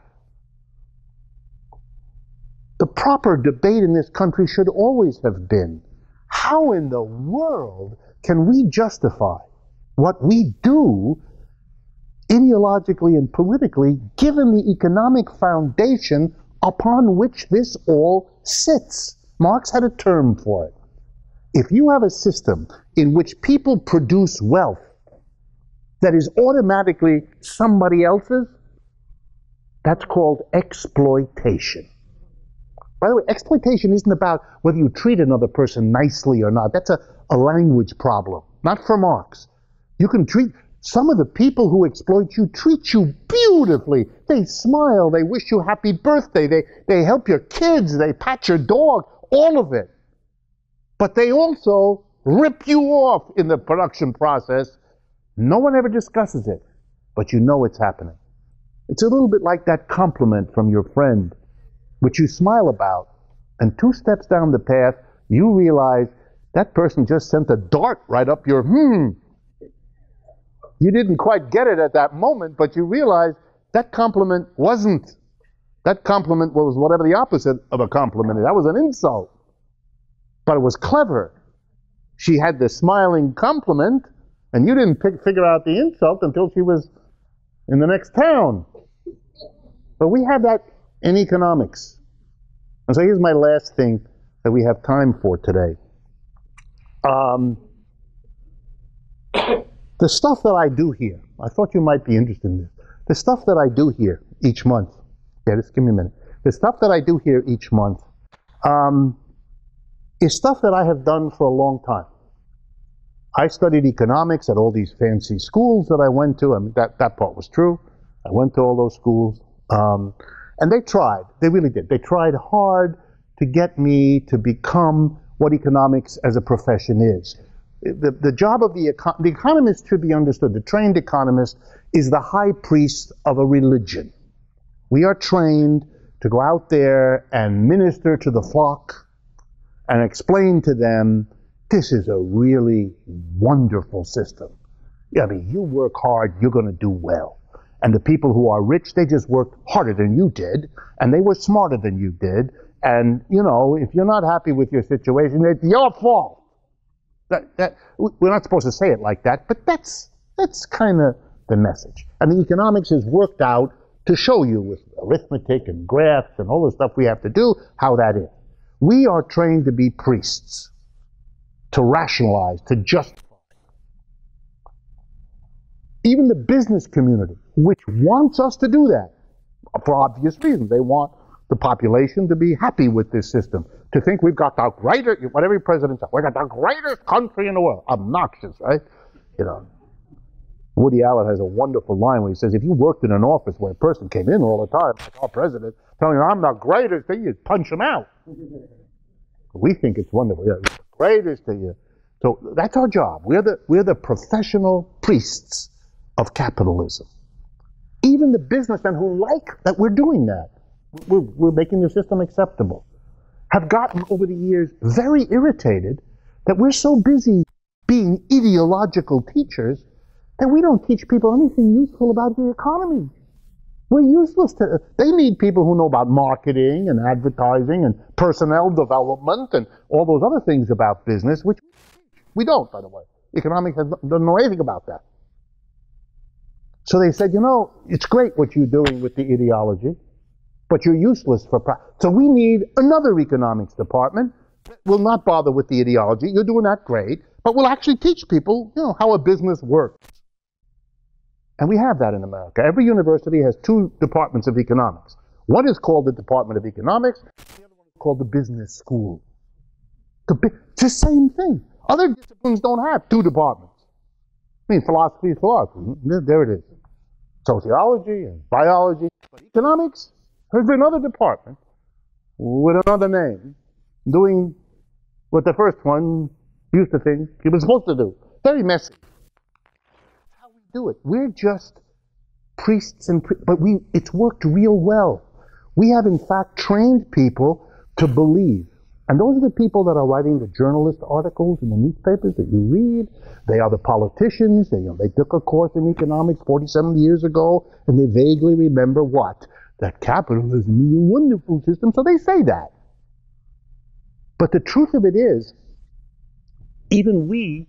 The proper debate in this country should always have been, how in the world can we justify what we do ideologically and politically, given the economic foundation upon which this all sits? Marx had a term for it. If you have a system in which people produce wealth that is automatically somebody else's, that's called exploitation. By the way, exploitation isn't about whether you treat another person nicely or not. That's a language problem, not for Marx. You can treat, some of the people who exploit you treat you beautifully. They smile, they wish you happy birthday, they help your kids, they pat your dog, all of it. But they also rip you off in the production process. No one ever discusses it, but you know it's happening. It's a little bit like that compliment from your friend, which you smile about, and 2 steps down the path, you realize that person just sent a dart right up your You didn't quite get it at that moment, but you realize that compliment wasn't. That compliment was whatever the opposite of a compliment is. That was an insult. But it was clever. She had the smiling compliment, and you didn't figure out the insult until she was in the next town. But we have that in economics. And so here's my last thing that we have time for today. The stuff that I do here, I thought you might be interested in this. The stuff that I do here each month, just give me a minute. The stuff that I do here each month is stuff that I have done for a long time. I studied economics at all these fancy schools that I went to. I mean, that part was true. I went to all those schools. And they tried. They really did. They tried hard to get me to become what economics as a profession is. The job of the economist should be understood. The trained economist is the high priest of a religion. We are trained to go out there and minister to the flock and explain to them, this is a really wonderful system. I mean, you work hard, you're going to do well. And the people who are rich, they just worked harder than you did, and they were smarter than you did. And, you know, if you're not happy with your situation, it's your fault. We're not supposed to say it like that, but that's kind of the message. And the economics is worked out to show you with arithmetic and graphs and all the stuff we have to do, how that is. We are trained to be priests, to rationalize, to justify. Even the business community, which wants us to do that, for obvious reasons. They want the population to be happy with this system, to think we've got the greatest, what every president says, we've got the greatest country in the world. Obnoxious, right? You know, Woody Allen has a wonderful line where he says, if you worked in an office where a person came in all the time, like our president, telling you, I'm the greatest, then you'd punch him out. We think it's wonderful. Yeah, he's the greatest. So that's our job. We're the professional priests of capitalism. Even the businessmen who like that we're doing that, we're making the system acceptable, have gotten over the years very irritated that we're so busy being ideological teachers that we don't teach people anything useful about the economy. We're useless to, they need people who know about marketing and advertising and personnel development and all those other things about business, which we don't, by the way. Economics doesn't know anything about that. So they said, you know, it's great what you're doing with the ideology, but you're useless for practice. So we need another economics department that will not bother with the ideology. You're doing that great, but will actually teach people, you know, how a business works. And we have that in America. Every university has 2 departments of economics. One is called the Department of Economics, the other one is called the Business School. It's the same thing. Other disciplines don't have 2 departments. I mean, philosophy is philosophy. There it is. Sociology and biology. But economics, there's another department with another name doing what the first one used to think he was supposed to do. Very messy. That's how we do it. We're just priests but it's worked real well. We have in fact trained people to believe. And those are the people that are writing the journalist articles in the newspapers that you read. They are the politicians. They took a course in economics 47 years ago, and they vaguely remember what? That capitalism is a wonderful system, so they say that. But the truth of it is, even we,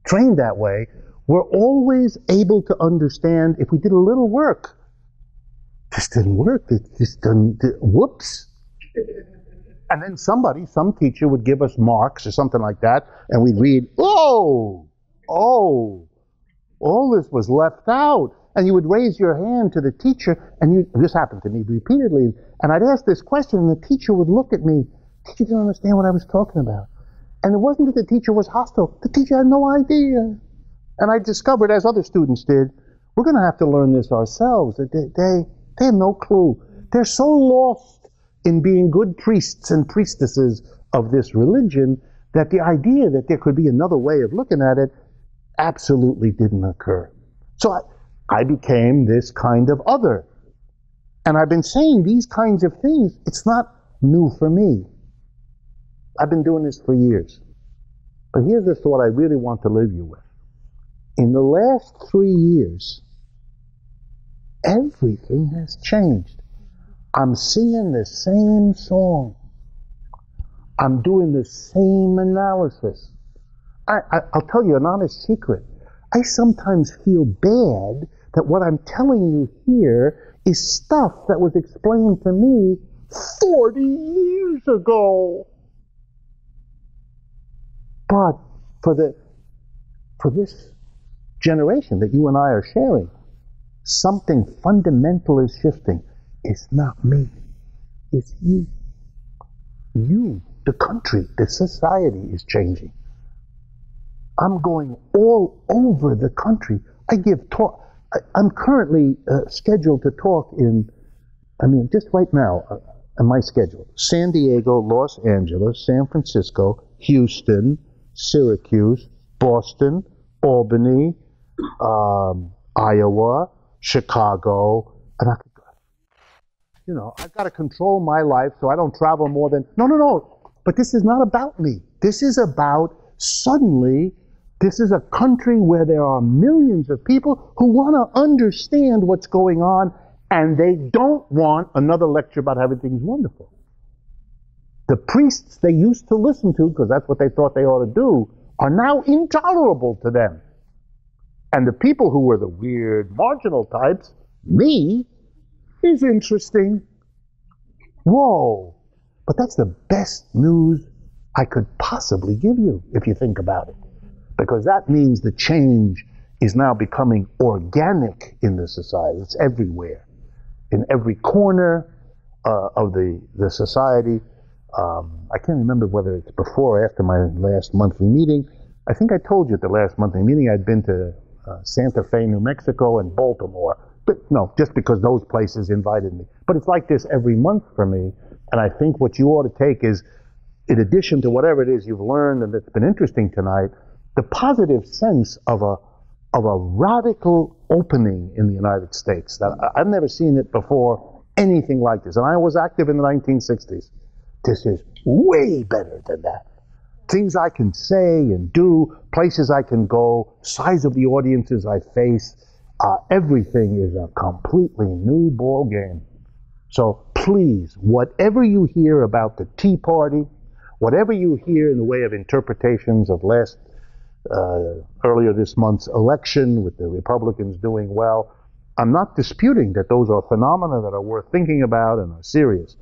trained that way, we're always able to understand if we did a little work. This didn't work. This didn't, whoops. And then some teacher would give us marks or something like that, and we'd read, oh, all this was left out. And you would raise your hand to the teacher, and this happened to me repeatedly, and I'd ask this question, and the teacher would look at me. The teacher didn't understand what I was talking about. And it wasn't that the teacher was hostile. The teacher had no idea. And I discovered, as other students did, we're going to have to learn this ourselves. They have no clue. They're so lost in being good priests and priestesses of this religion that the idea that there could be another way of looking at it absolutely didn't occur. So I became this kind of other. And I've been saying these kinds of things. It's not new for me. I've been doing this for years. But here's the thought I really want to leave you with. In the last 3 years, everything has changed. I'm singing the same song. I'm doing the same analysis. I'll tell you an honest secret. I sometimes feel bad that what I'm telling you here is stuff that was explained to me 40 years ago. But for this generation that you and I are sharing, something fundamental is shifting. It's not me. It's you. You, the country, the society is changing. I'm going all over the country. I give talk. I'm currently scheduled to talk just right now, on my schedule, San Diego, Los Angeles, San Francisco, Houston, Syracuse, Boston, Albany, Iowa, Chicago, and I've got to control my life so I don't travel more than, no. But this is not about me. This is about suddenly, this is a country where there are millions of people who want to understand what's going on, and they don't want another lecture about how everything's wonderful. The priests they used to listen to, because that's what they thought they ought to do, are now intolerable to them. And the people who were the weird, marginal types, me, is interesting. Whoa. But that's the best news I could possibly give you, if you think about it. Because that means the change is now becoming organic in the society. It's everywhere. In every corner of the society. I can't remember whether it's before or after my last monthly meeting. I think I told you at the last monthly meeting I'd been to Santa Fe, New Mexico, and Baltimore. But no, just because those places invited me. But it's like this every month for me. And I think what you ought to take is, in addition to whatever it is you've learned and that's been interesting tonight, the positive sense of a radical opening in the United States. That I've never seen it before, anything like this. And I was active in the 1960s. This is way better than that. Things I can say and do, places I can go, size of the audiences I face, everything is a completely new ball game. So please, whatever you hear about the Tea Party, whatever you hear in the way of interpretations of earlier this month's election with the Republicans doing well, I'm not disputing that those are phenomena that are worth thinking about and are serious.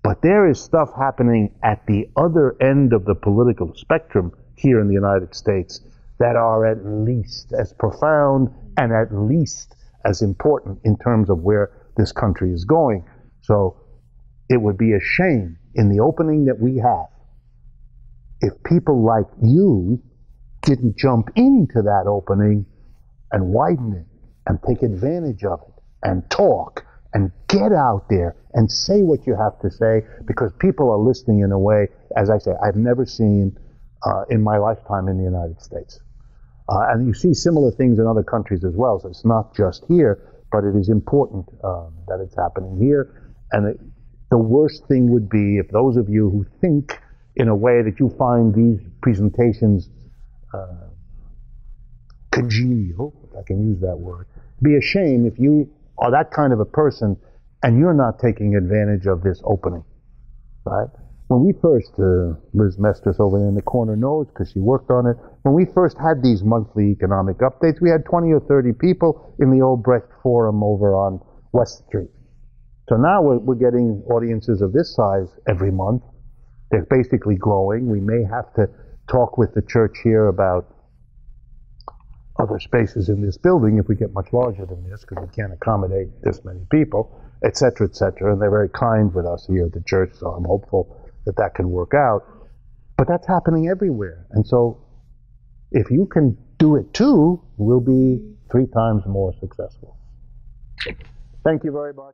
But there is stuff happening at the other end of the political spectrum here in the United States that are at least as profound and at least as important in terms of where this country is going. So it would be a shame in the opening that we have if people like you didn't jump into that opening and widen it and take advantage of it and talk and get out there and say what you have to say, because people are listening in a way, as I say, I've never seen in my lifetime in the United States. And you see similar things in other countries as well, so it's not just here, but it is important that it's happening here. And the worst thing would be if those of you who think in a way that you find these presentations congenial, if I can use that word, be a shame if you are that kind of a person and you're not taking advantage of this opening, right? When we first, Liz Mestris over there in the corner knows because she worked on it, when we first had these monthly economic updates, we had 20 or 30 people in the old Brecht Forum over on West Street. So now we're getting audiences of this size every month. They're basically growing. We may have to talk with the church here about other spaces in this building if we get much larger than this, because we can't accommodate this many people, et cetera, and they're very kind with us here at the church, so I'm hopeful that that can work out. But that's happening everywhere, and so if you can do it too, we'll be 3 times more successful. Thank you very much.